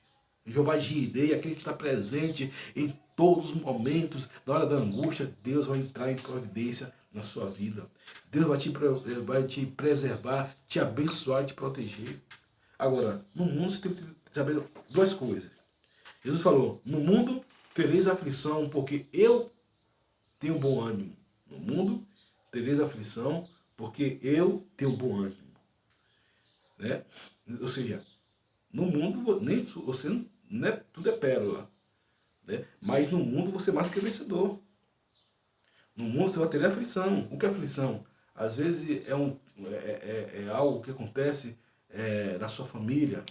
A: o Jeová Jireh, aquele que está presente em todos os momentos, na hora da angústia, Deus vai entrar em providência na sua vida. Deus vai te preservar, te abençoar e te proteger. Agora, no mundo você tem que saber duas coisas. Jesus falou, no mundo tereis aflição, porque eu tenho bom ânimo. No mundo tereis aflição, porque eu tenho bom ânimo. Né? Ou seja, no mundo nem você não é, tudo é pérola. Né? Mas no mundo você é mais que vencedor. No mundo você vai ter aflição. O que é aflição? Às vezes é algo que acontece na sua família,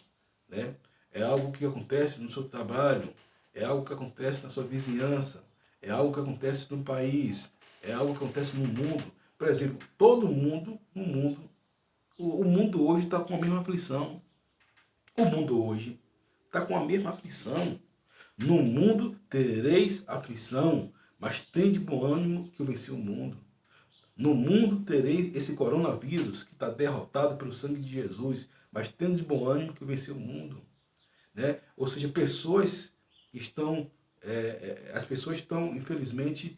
A: né? É algo que acontece no seu trabalho, é algo que acontece na sua vizinhança, é algo que acontece no país, é algo que acontece no mundo. Por exemplo, todo mundo no mundo, o mundo hoje está com a mesma aflição. O mundo hoje está com a mesma aflição. No mundo tereis aflição, mas tende bom ânimo que eu venci o mundo. No mundo tereis esse coronavírus que está derrotado pelo sangue de Jesus, mas tende bom ânimo que eu venci o mundo. Né? Ou seja, pessoas estão, as pessoas estão, infelizmente,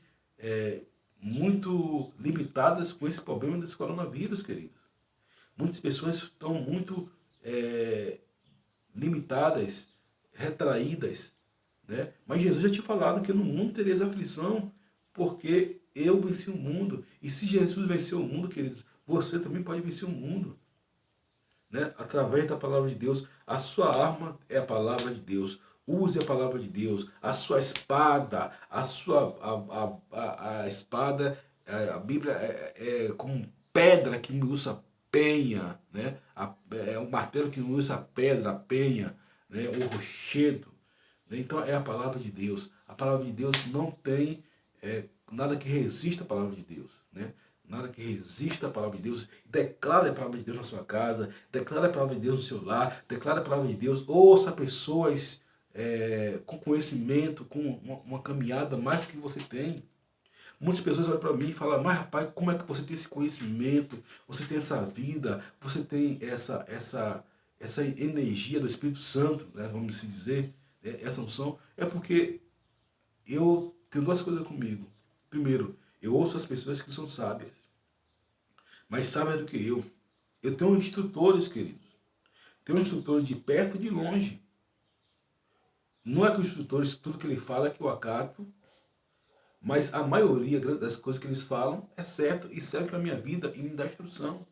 A: muito limitadas com esse problema desse coronavírus, querido. Muitas pessoas estão muito limitadas, retraídas, né? Mas Jesus já tinha falado que no mundo tereis aflição, porque eu venci o mundo. E se Jesus venceu o mundo, queridos, você também pode vencer o mundo. Né? Através da palavra de Deus. A sua arma é a palavra de Deus. Use a palavra de Deus. A sua espada, a espada, a Bíblia é como pedra que usa penha, né? É um martelo que usa a pedra, a penha, né? O rochedo. Né? Então é a palavra de Deus. A palavra de Deus não tem nada que resista à palavra de Deus. Né? Nada que resista à palavra de Deus. Declare a palavra de Deus na sua casa. Declare a palavra de Deus no seu lar. Declare a palavra de Deus. Ouça pessoas com conhecimento, com uma caminhada mais que você tem. Muitas pessoas olham para mim e falam, mas rapaz, como é que você tem esse conhecimento? Você tem essa vida? Você tem essa energia do Espírito Santo, né, vamos dizer, essa unção? É porque eu tenho duas coisas comigo. Primeiro, eu ouço as pessoas que são sábias, mais sábias do que eu. Eu tenho instrutores, queridos. Tenho instrutores de perto e de longe. Não é que os instrutores, tudo que ele fala é que eu acato, mas a maioria das coisas que eles falam é certo e serve para a minha vida e me dá instrução.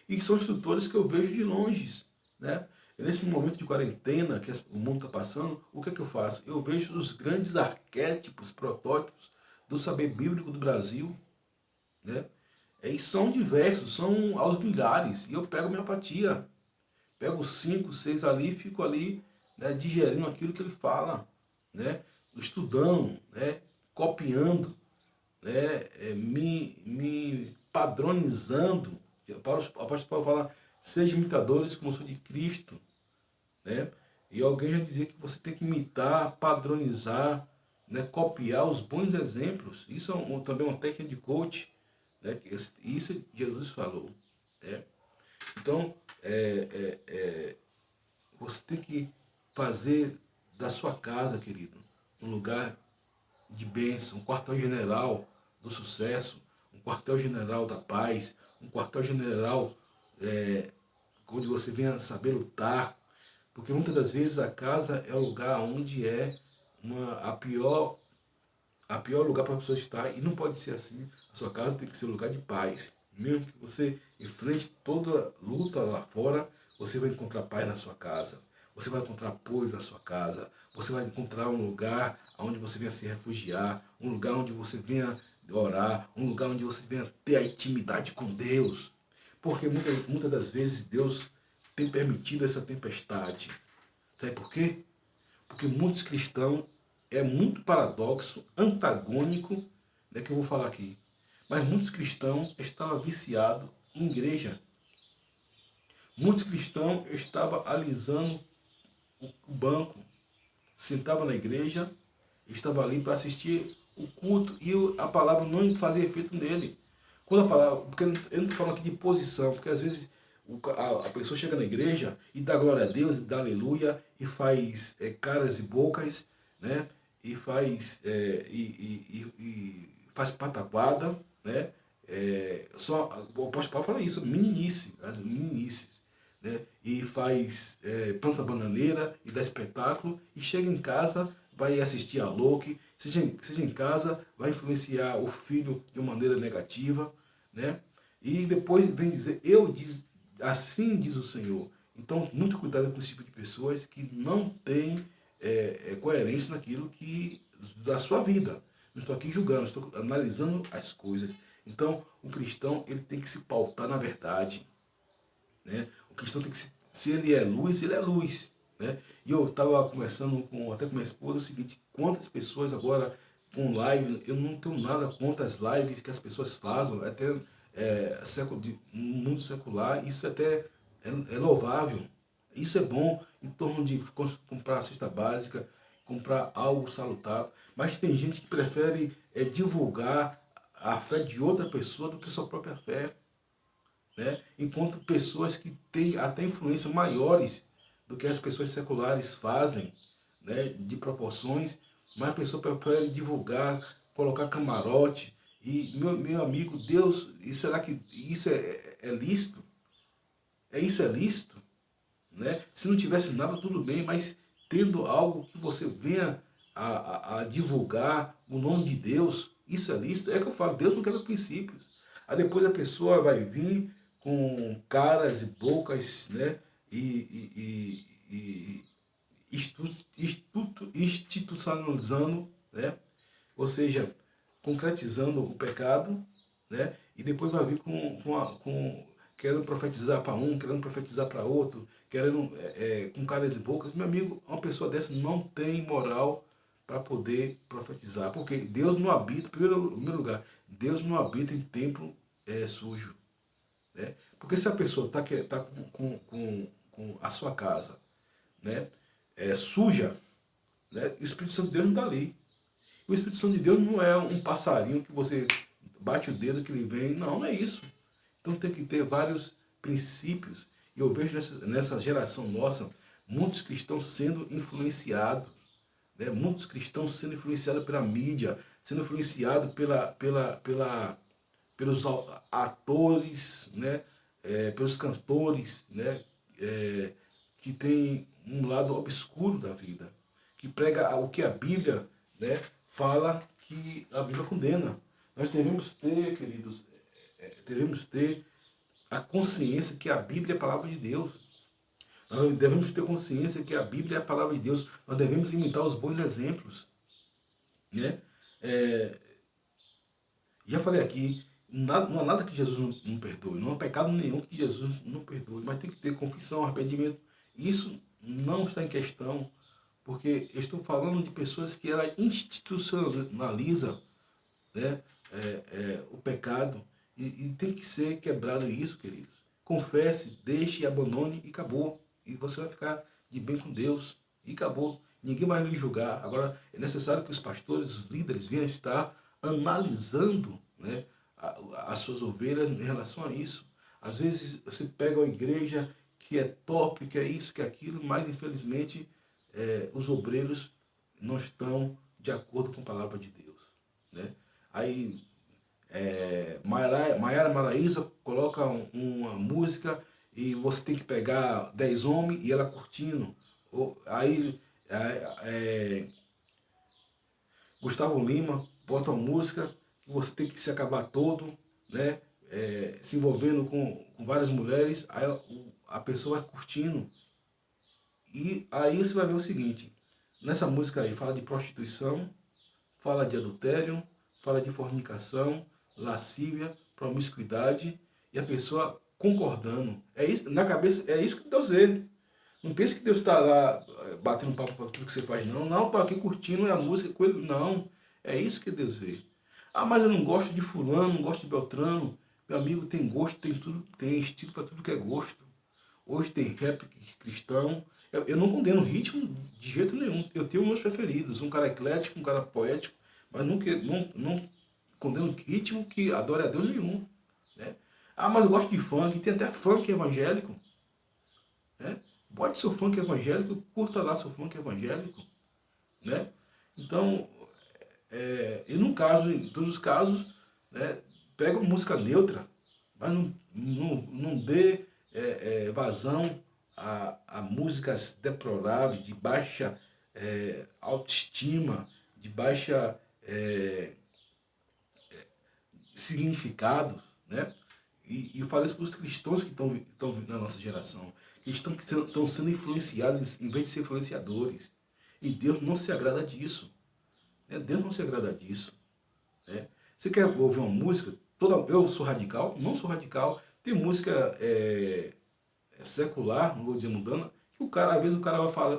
A: E são instrutores que eu vejo de longe. Né? E nesse momento de quarentena que o mundo está passando, o que é que eu faço? Eu vejo os grandes arquétipos, protótipos do saber bíblico do Brasil. Né? E são diversos, são aos milhares. E eu pego minha apatia. Pego 5, 6 ali e fico ali, né, digerindo aquilo que ele fala. Né? Estudando, né? Copiando, né? Me padronizando. O apóstolo Paulo fala, sejam imitadores como eu sou de Cristo. Né? E alguém já dizia que você tem que imitar, padronizar, né? Copiar os bons exemplos. Isso é também uma técnica de coach. Né? Isso Jesus falou. Né? Então, você tem que fazer da sua casa, querido, um lugar de bênção, um quartel-general do sucesso, um quartel-general da paz, um quartel-general onde você venha saber lutar. Porque muitas das vezes a casa é o lugar onde a pior lugar para a pessoa estar, e não pode ser assim. A sua casa tem que ser um lugar de paz. Mesmo que você enfrente toda luta lá fora, você vai encontrar paz na sua casa. Você vai encontrar apoio na sua casa. Você vai encontrar um lugar onde você venha se refugiar, um lugar onde você venha orar, um lugar onde você venha ter a intimidade com Deus. Porque muitas das vezes Deus tem permitido essa tempestade. Sabe por quê? Porque muitos cristãos, é muito paradoxo, antagônico, né, que eu vou falar aqui. Mas muitos cristãos estavam viciados em igreja. Muitos cristãos estavam alisando o banco. Sentava na igreja, estava ali para assistir o culto e a palavra não fazia efeito nele. Quando a palavra, porque eu não estou falando aqui de posição, porque às vezes a pessoa chega na igreja e dá glória a Deus, e dá aleluia, e faz caras e bocas, né? E faz, faz pataquada, né? Só, o apóstolo Paulo fala isso, meninice, as meninices, né? E faz planta bananeira e dá espetáculo, e chega em casa, vai assistir a Loki, seja em casa, vai influenciar o filho de uma maneira negativa, né? E depois vem dizer, assim diz o Senhor. Então, muito cuidado com esse tipo de pessoas que não têm coerência naquilo que da sua vida. Não estou aqui julgando, estou analisando as coisas. Então, o cristão ele tem que se pautar na verdade, né? O cristão tem que se ele é luz, né? E eu estava conversando até com minha esposa o seguinte, quantas pessoas agora com live, eu não tenho nada contra as lives que as pessoas fazem, até no mundo secular, isso até é louvável. Isso é bom em torno de comprar a cesta básica, comprar algo salutar, mas tem gente que prefere divulgar a fé de outra pessoa do que sua própria fé, né? Enquanto pessoas que têm até influência maiores do que as pessoas seculares fazem, né? De proporções, mas a pessoa prefere divulgar, colocar camarote. E, meu amigo, Deus, e será que isso é lícito? Isso é lícito? Né? Se não tivesse nada, tudo bem, mas tendo algo que você venha a divulgar o nome de Deus, isso é lícito? É que eu falo, Deus não quebra princípios. Aí depois a pessoa vai vir com caras e bocas, né? E institucionalizando, né? Ou seja, concretizando o pecado, né? E depois vai vir querendo profetizar para um, querendo profetizar para outro, querendo com caras e bocas. Meu amigo, uma pessoa dessa não tem moral para poder profetizar, porque Deus não habita, em primeiro lugar, Deus não habita em templo sujo, né? Porque se a pessoa tá com a sua casa, né, suja, né, o Espírito Santo de Deus não está ali. O Espírito Santo de Deus não é um passarinho que você bate o dedo que ele vem. Não, não é isso. Então tem que ter vários princípios. E eu vejo nessa geração nossa, muitos cristãos sendo influenciados. Né? Muitos cristãos sendo influenciados pela mídia, sendo influenciados pelos atores, né? Pelos cantores, né? Que tem um lado obscuro da vida, que prega o que a Bíblia, né, fala que a Bíblia condena. Nós devemos ter, queridos, devemos ter a consciência que a Bíblia é a palavra de Deus. Nós devemos ter consciência que a Bíblia é a palavra de Deus. Nós devemos imitar os bons exemplos, né? Já falei aqui, não há nada que Jesus não perdoe, não há pecado nenhum que Jesus não perdoe, mas tem que ter confissão, arrependimento. Isso não está em questão, porque eu estou falando de pessoas que ela institucionaliza, né, o pecado, e tem que ser quebrado isso, queridos. Confesse, deixe, abandone e acabou. E você vai ficar de bem com Deus e acabou. Ninguém vai lhe julgar. Agora, é necessário que os pastores, os líderes venham estar analisando, né, as suas ovelhas em relação a isso. Às vezes você pega uma igreja que é top, que é isso, que é aquilo, mas infelizmente os obreiros não estão de acordo com a palavra de Deus, né? Aí Maiara Maraíza coloca uma música e você tem que pegar 10 homens e ela curtindo. Aí Gustavo Lima bota uma música que você tem que se acabar todo, né? Se envolvendo com várias mulheres, aí a pessoa vai curtindo. E aí você vai ver o seguinte, nessa música aí fala de prostituição, fala de adultério, fala de fornicação, lascívia, promiscuidade, e a pessoa concordando. É isso, na cabeça, é isso que Deus vê. Não pense que Deus está lá batendo papo para tudo que você faz, não. Não, estou aqui curtindo a música com ele. Não. É isso que Deus vê. Ah, mas eu não gosto de fulano, não gosto de Beltrano. Meu amigo, tem gosto, tem tudo, tem estilo para tudo que é gosto. Hoje tem rap cristão. Eu não condeno ritmo de jeito nenhum. Eu tenho meus preferidos. Um cara eclético, um cara poético. mas não condeno ritmo que adore a Deus nenhum. Né? Ah, mas eu gosto de funk, tem até funk evangélico. Né? Bote seu funk evangélico, curta lá seu funk evangélico. Né? Então, e no caso, em todos os casos, né, pega uma música neutra, mas não dê vazão a músicas deploráveis, de baixa autoestima, de baixa significado, né? E eu falo isso para os cristãos que estão na nossa geração, que estão sendo influenciados em vez de ser influenciadores. E Deus não se agrada disso. Né? Deus não se agrada disso. Né? Você quer ouvir uma música? Eu sou radical? Não sou radical. Tem música secular, não vou dizer mundana, que às vezes o cara vai falar,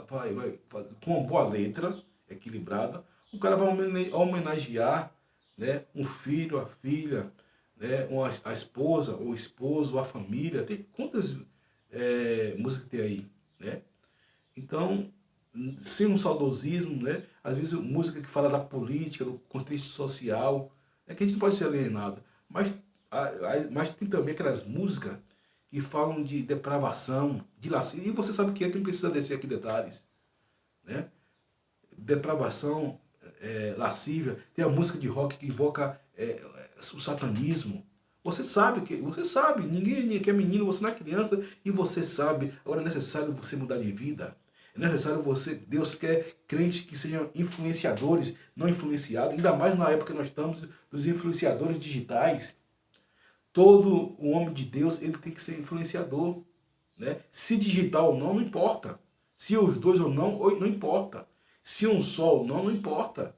A: com uma boa letra, equilibrada, o cara vai homenagear, né, um filho, a filha, né, a esposa, ou o esposo, a família. Tem quantas músicas que tem aí, né? Então, sem um saudosismo, né? Às vezes música que fala da política, do contexto social, é que a gente não pode ser alienado. Mas tem também aquelas músicas que falam de depravação, de lascívia, e você sabe o que é que não precisa descer aqui detalhes, né? Depravação, lascívia, tem a música de rock que invoca o satanismo. Você sabe, ninguém aqui é menino, você não é criança e você sabe. Agora é necessário você mudar de vida. É necessário Deus quer crentes que sejam influenciadores, não influenciados, ainda mais na época que nós estamos dos influenciadores digitais. Todo o homem de Deus, ele tem que ser influenciador, né? Se digital ou não, não importa. Se os dois ou não importa. Se um só ou não importa.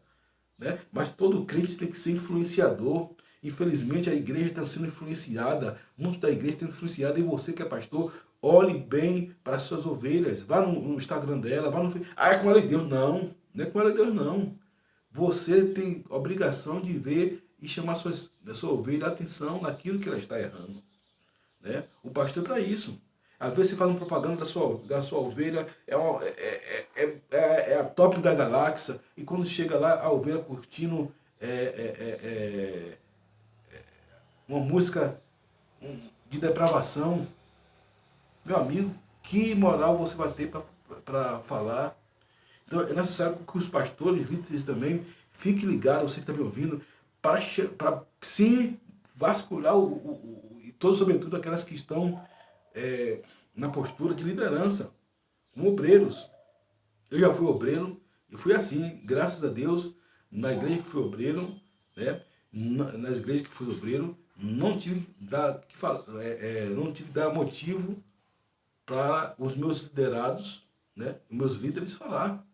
A: Né? Mas todo crente tem que ser influenciador. Infelizmente a igreja está sendo influenciada, muito da igreja está influenciada, e você que é pastor, olhe bem para as suas ovelhas. Vá no Instagram dela, vá no Facebook. Ah, é com ela de Deus. Não, não é com ela de Deus, não. Você tem obrigação de ver e chamar a sua ovelha a atenção naquilo que ela está errando. Né? O pastor é para isso. Às vezes você faz uma propaganda da sua ovelha, é a top da galáxia, e quando chega lá, a ovelha curtindo uma música de depravação, meu amigo, que moral você vai ter para falar? Então é necessário que os pastores, líderes também, fiquem ligados, você que está me ouvindo, para sim vasculhar e todos, sobretudo aquelas que estão na postura de liderança, como obreiros. Eu já fui obreiro, eu fui assim, graças a Deus, na igreja que fui obreiro, né? Nas igrejas que fui obreiro, não tive não tive dar motivo para os meus liderados, né? Os meus líderes falar.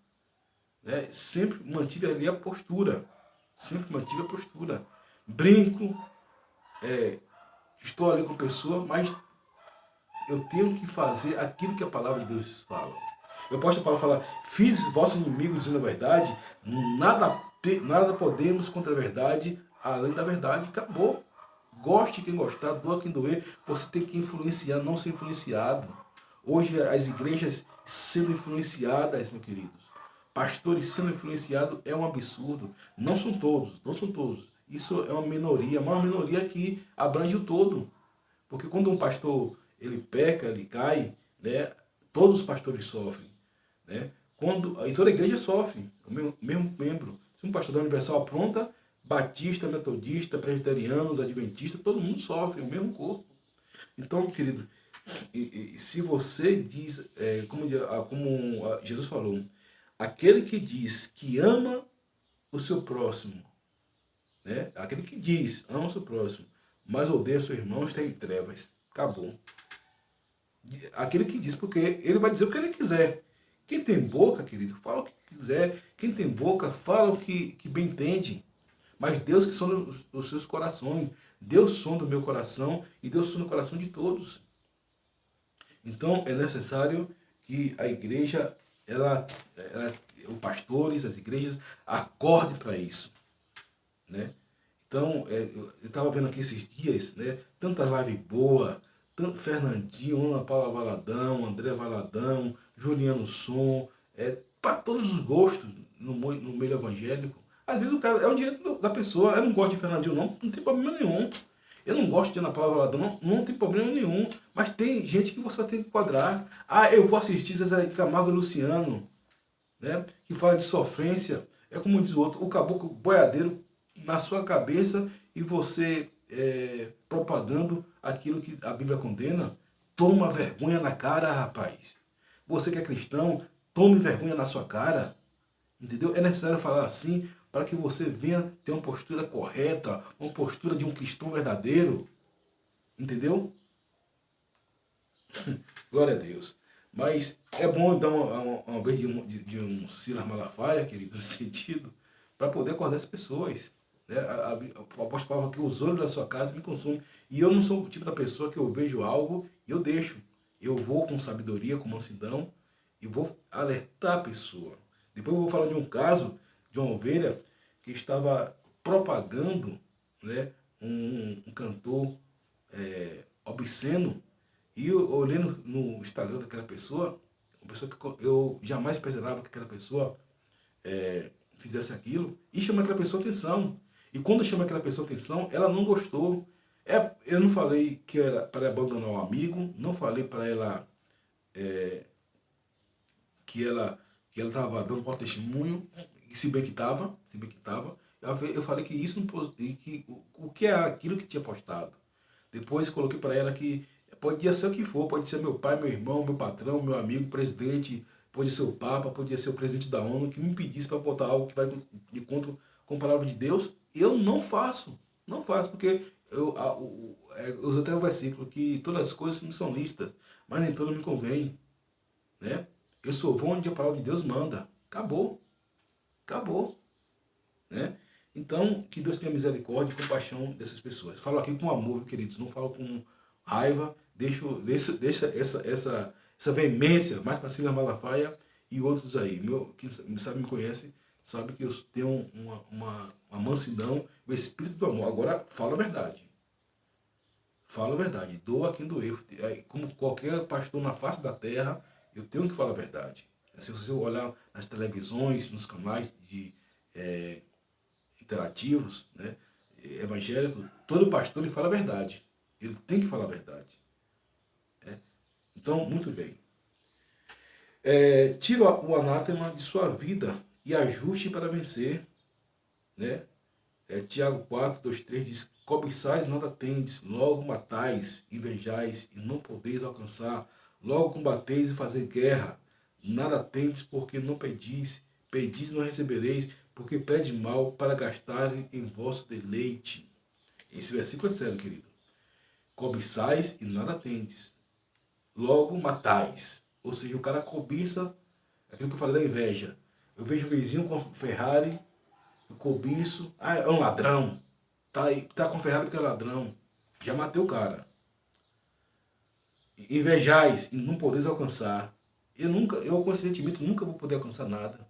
A: Né? Sempre mantive ali a postura. Sempre mantive a postura. Brinco, estou ali com a pessoa, mas eu tenho que fazer aquilo que a palavra de Deus fala. Eu posso falar, fiz vosso inimigo dizendo a verdade, nada podemos contra a verdade, além da verdade, acabou. Goste quem gostar, doa quem doer, você tem que influenciar, não ser influenciado. Hoje as igrejas sendo influenciadas, meus queridos, pastores sendo influenciados é um absurdo. Não são todos, não são todos. Isso é uma minoria, mas uma minoria que abrange o todo. Porque quando um pastor ele peca, ele cai, né, todos os pastores sofrem. Né? E toda a igreja sofre, o mesmo membro. Se um pastor da Universal apronta, batista, metodista, presbiterianos, adventistas, todo mundo sofre, o mesmo corpo. Então, querido, se você diz, como Jesus falou, aquele que diz que ama o seu próximo, né? Aquele que diz, ama o seu próximo, mas odeia seu irmão, está em trevas. Acabou. Aquele que diz, porque ele vai dizer o que ele quiser. Quem tem boca, querido, fala o que quiser. Quem tem boca, fala o que bem entende. Mas Deus que sonda os seus corações. Deus sonda o meu coração e Deus sonda o coração de todos. Então é necessário que a igreja, os pastores, as igrejas, acordem para isso. Né? Então, eu estava vendo aqui esses dias, né, tantas lives boas, tanto Fernandinho, Ana Paula Valadão, André Valadão, Juliano Som, para todos os gostos no meio evangélico, Às vezes o cara é o direito da pessoa. Eu não gosto de Fernandinho, não tem problema nenhum. Eu não gosto de Ana Paula Valadão, não tem problema nenhum. Mas tem gente que você vai ter que enquadrar. Ah, eu vou assistir Zezé de Camargo e Luciano, né? Que fala de sofrência. É como diz o outro, o caboclo boiadeiro na sua cabeça e você propagando aquilo que a Bíblia condena. Toma vergonha na cara, rapaz. Você que é cristão, tome vergonha na sua cara. Entendeu? É necessário falar assim para que você venha ter uma postura correta, uma postura de um cristão verdadeiro. Entendeu? Glória a Deus. Mas é bom dar uma vez de um Silas Malafaia, querido, nesse sentido, para poder acordar as pessoas. Né? O apóstolo fala que os olhos da sua casa me consumem. E eu não sou o tipo da pessoa que eu vejo algo e eu deixo. Eu vou com sabedoria, com mansidão, e vou alertar a pessoa. Depois eu vou falar de um caso de uma ovelha que estava propagando, né, um cantor obsceno. E eu olhando no Instagram daquela pessoa, uma pessoa que eu jamais esperava que aquela pessoa fizesse aquilo, e chamei aquela pessoa atenção. E quando eu chamei aquela pessoa atenção, ela não gostou. Eu não falei que era para abandonar o amigo, não falei para ela que ela estava dando um testemunho, e se bem que estava, eu falei que isso não que o que é aquilo que tinha postado. Depois coloquei para ela que podia ser o que for, pode ser meu pai, meu irmão, meu patrão, meu amigo, presidente, pode ser o Papa, podia ser o presidente da ONU, que me pedisse para botar algo que vai de encontro com a palavra de Deus, eu não faço. Não faço, porque eu uso até o versículo que todas as coisas me são listas, mas nem todas me convêm. Né? Eu só vou onde a palavra de Deus manda. Acabou. Acabou. Né? Então, que Deus tenha misericórdia e compaixão dessas pessoas. Falo aqui com amor, queridos. Não falo com raiva. Deixa essa veemência mais para Silas Malafaia e outros aí. Quem sabe me conhece, sabe que eu tenho uma mansidão, o espírito do amor. Agora, falo a verdade. Falo a verdade. Doa quem doer. Como qualquer pastor na face da terra, eu tenho que falar a verdade. Se você olhar nas televisões, nos canais interativos, né, evangélicos, todo pastor ele fala a verdade. Ele tem que falar a verdade. Né? Então, muito bem. Tira o anátema de sua vida e ajuste para vencer. Né? Tiago 4, 2, 3 diz: cobiçais nada tendes, logo matais, invejais e não podeis alcançar, logo combateis e fazeis guerra. Nada tendes porque não pedis, pedis e não recebereis, porque pede mal para gastar em vosso deleite. Esse versículo é sério, querido. Cobiçais e nada tendes, logo matais. Ou seja, o cara cobiça, aquilo que eu falei da inveja. Eu vejo o vizinho com Ferrari, eu cobiço, é um ladrão. Tá com Ferrari porque é ladrão. Já matei o cara. Invejais e não podeis alcançar. Eu com esse sentimento nunca vou poder alcançar nada.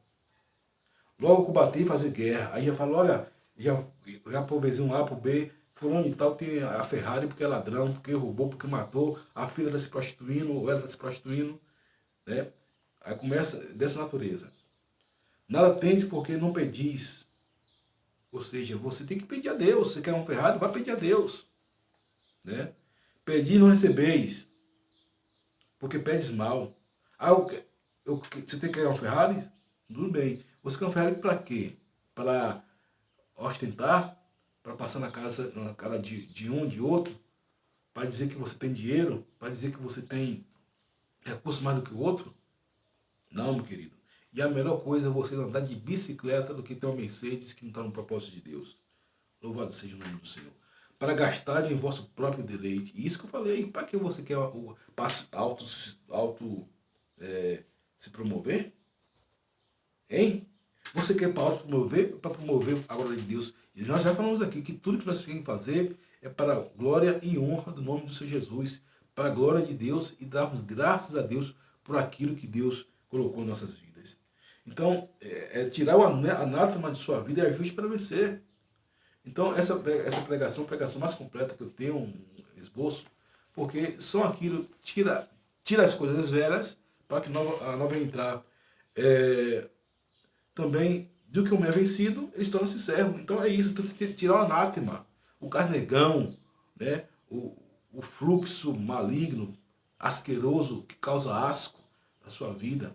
A: Logo combater e fazer guerra. Aí já falo, olha, já pro vizinho A, pro B, fulano e tal tem a Ferrari porque é ladrão, porque roubou, porque matou, a filha está se prostituindo, ou ela está se prostituindo. Né? Aí começa dessa natureza. Nada tendes porque não pedis. Ou seja, você tem que pedir a Deus. Você quer um Ferrari? Vai pedir a Deus. Né? Pedir e não recebeis, porque pedes mal. Você tem que ganhar um Ferrari? Tudo bem. Você quer um Ferrari para quê? Para ostentar? Para passar na cara de um, de outro? Para dizer que você tem dinheiro? Para dizer que você tem recurso mais do que o outro? Não, meu querido. E a melhor coisa é você andar de bicicleta do que ter uma Mercedes que não está no propósito de Deus. Louvado seja o nome do Senhor. Para gastar em vosso próprio deleite. Isso que eu falei. Para que você quer se promover? Hein? Você quer para autopromover? Para promover a glória de Deus. E nós já falamos aqui que tudo que nós temos que fazer é para a glória e honra do nome do Senhor Jesus. Para a glória de Deus e darmos graças a Deus por aquilo que Deus colocou em nossas vidas. Então, tirar o anátema de sua vida é ajuste para vencer. Então, essa pregação é a pregação mais completa que eu tenho, um esboço, porque só aquilo tira as coisas velhas para que a nova entrar. Também do que o homem é vencido, eles tornam-se servo. Então é isso, então você tem que tirar o anátema, o carnegão, né? o fluxo maligno, asqueroso, que causa asco na sua vida.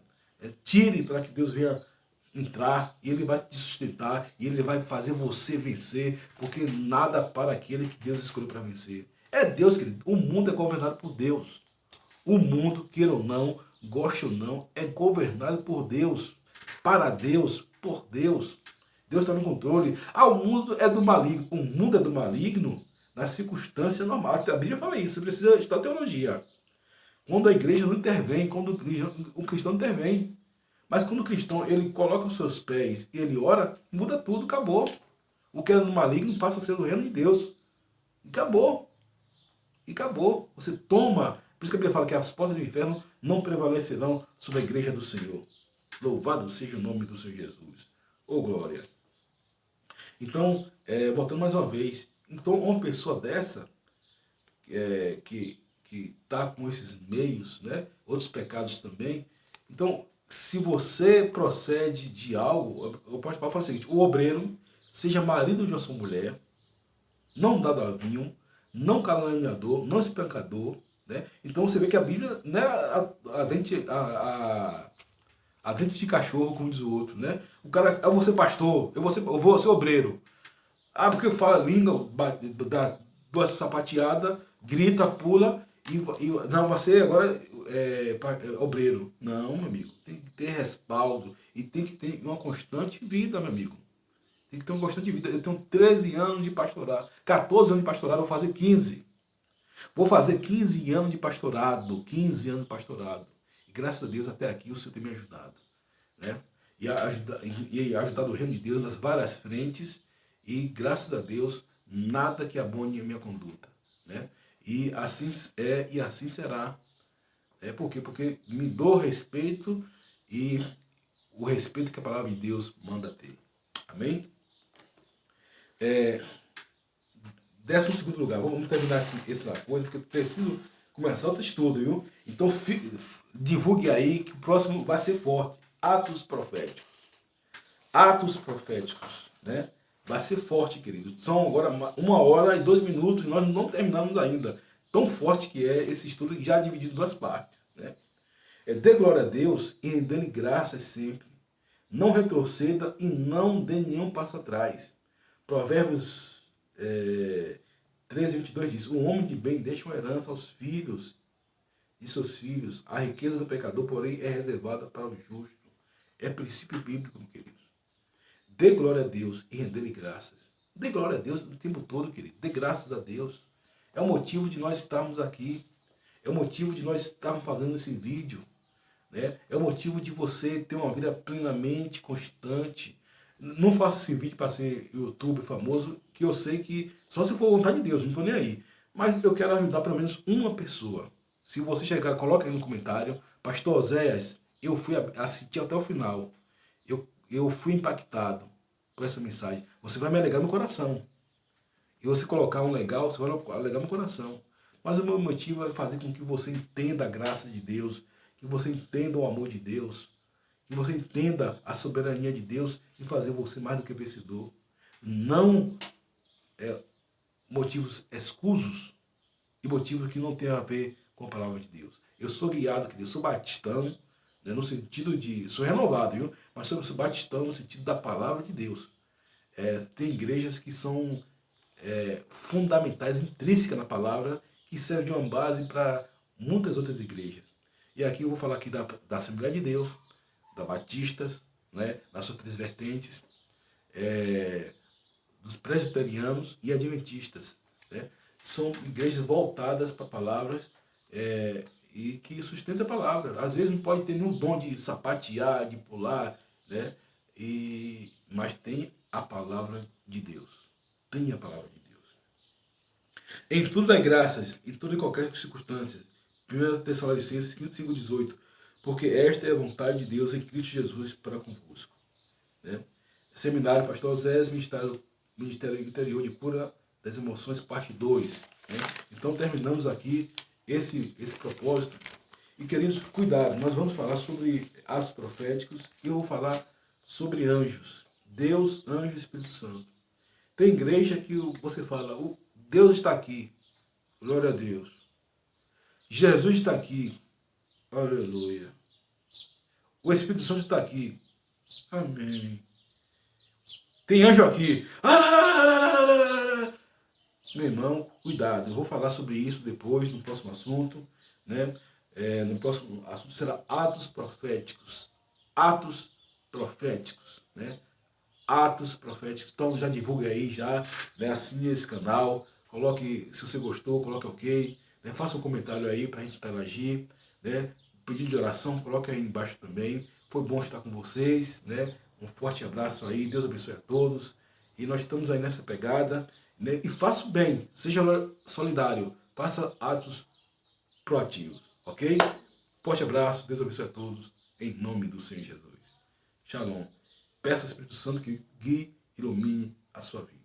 A: Tire para que Deus venha entrar e Ele vai te sustentar e Ele vai fazer você vencer, porque nada para aquele que Deus escolheu para vencer. É Deus, querido. O mundo é governado por Deus. O mundo, queira ou não, goste ou não, é governado por Deus, para Deus, por Deus. Deus está no controle. O mundo é do maligno. O mundo é do maligno na circunstância normal. A Bíblia fala isso, você precisa estudar teologia. Quando a igreja não intervém, quando o cristão não intervém. Mas quando o cristão ele coloca os seus pés e ele ora, muda tudo, acabou. O que era do maligno passa a ser do reino de Deus. E acabou. E acabou. Você toma. Por isso que a Bíblia fala que as portas do inferno não prevalecerão sobre a igreja do Senhor. Louvado seja o nome do Senhor Jesus. Ô glória. Então, voltando mais uma vez. Então, uma pessoa dessa, que está com esses meios, né? Outros pecados também. Então, se você procede de algo, o apóstolo Paulo fala o seguinte: o obreiro seja marido de uma sua mulher, não dado a vinho, não caluniador, não espancador, né? Então você vê que a Bíblia não é a dente de cachorro, como diz o outro, né? O cara, eu vou ser pastor, eu vou ser obreiro. Porque fala língua, dá duas sapateadas, grita, pula, não, você agora é obreiro. Não, meu amigo, tem que ter respaldo e tem que ter uma constante vida, meu amigo. Tem que ter uma constante vida. Eu tenho 13 anos de pastorado, 14 anos de pastorado, vou fazer 15. Vou fazer 15 anos de pastorado, 15 anos de pastorado. E graças a Deus até aqui o Senhor tem me ajudado, né? E ajudado o reino de Deus nas várias frentes. E graças a Deus, nada que abone a minha conduta, né? E assim é e assim será. Por quê? Porque me dou respeito e o respeito que a palavra de Deus manda ter. Amém? 12º lugar, vamos terminar essa coisa, porque eu preciso começar outro estudo, viu? Então divulgue aí que o próximo vai ser forte. Atos proféticos. Atos proféticos, né? Vai ser forte, querido. São agora 1 hora e 2 minutos e nós não terminamos ainda. Tão forte que é esse estudo, já dividido em 2 partes, né? Dê glória a Deus e dê-lhe graças sempre. Não retroceda e não dê nenhum passo atrás. Provérbios 13:22 diz: o homem de bem deixa uma herança aos filhos e seus filhos. A riqueza do pecador, porém, é reservada para o justo. É princípio bíblico, meu querido. Dê glória a Deus e render-lhe graças. Dê glória a Deus o tempo todo, querido. Dê graças a Deus. É o motivo de nós estarmos aqui. É o motivo de nós estarmos fazendo esse vídeo, né? É o motivo de você ter uma vida plenamente constante. Não faça esse vídeo para ser YouTube famoso, que eu sei que só se for vontade de Deus, não estou nem aí. Mas eu quero ajudar pelo menos uma pessoa. Se você chegar, coloca aí no comentário: Pastor Oséias, eu fui assistir até o final. Eu fui impactado por essa mensagem. Você vai me alegrar no coração. E você colocar um legal, você vai alegrar no coração. Mas o meu motivo é fazer com que você entenda a graça de Deus, que você entenda o amor de Deus, que você entenda a soberania de Deus e fazer você mais do que vencedor. Não motivos escusos e motivos que não têm a ver com a palavra de Deus. Eu sou guiado, querido, eu sou batistano, né, no sentido de... Sou renovado, viu? Mas sou batistano no sentido da palavra de Deus. Tem igrejas que são fundamentais, intrínsecas na palavra, que servem de uma base para muitas outras igrejas. E aqui eu vou falar aqui da Assembleia de Deus, da Batistas, né, nas suas 3 vertentes, dos presbiterianos e adventistas, né? São igrejas voltadas para palavras e que sustentam a palavra. Às vezes não pode ter nenhum dom de sapatear, de pular, né? Mas tem a palavra de Deus. Tem a palavra de Deus. Em tudo dai graças, em toda e qualquer circunstância. 1 Tessalonicenses 5:18. Porque esta é a vontade de Deus em Cristo Jesus para convosco, né? Seminário Pastor Oséias, Ministério Interior de Cura das Emoções, parte 2. Né? Então terminamos aqui esse propósito. E queridos, cuidado, nós vamos falar sobre atos proféticos e eu vou falar sobre anjos. Deus, anjo e Espírito Santo. Tem igreja que você fala, o Deus está aqui. Glória a Deus. Jesus está aqui. Aleluia. O Espírito Santo está aqui. Amém. Tem anjo aqui. Meu irmão, cuidado. Eu vou falar sobre isso depois, no próximo assunto. Né? No próximo assunto será atos proféticos. Atos proféticos. Né? Atos proféticos. Então já divulgue aí, já. Né? Assine esse canal. Coloque, se você gostou, coloque ok. Né? Faça um comentário aí para a gente interagir. Né? Pedido de oração, coloque aí embaixo também. Foi bom estar com vocês. Né? Um forte abraço aí. Deus abençoe a todos. E nós estamos aí nessa pegada. Né? E faça o bem. Seja solidário. Faça atos proativos. Ok? Forte abraço. Deus abençoe a todos. Em nome do Senhor Jesus. Shalom. Peço ao Espírito Santo que guie e ilumine a sua vida.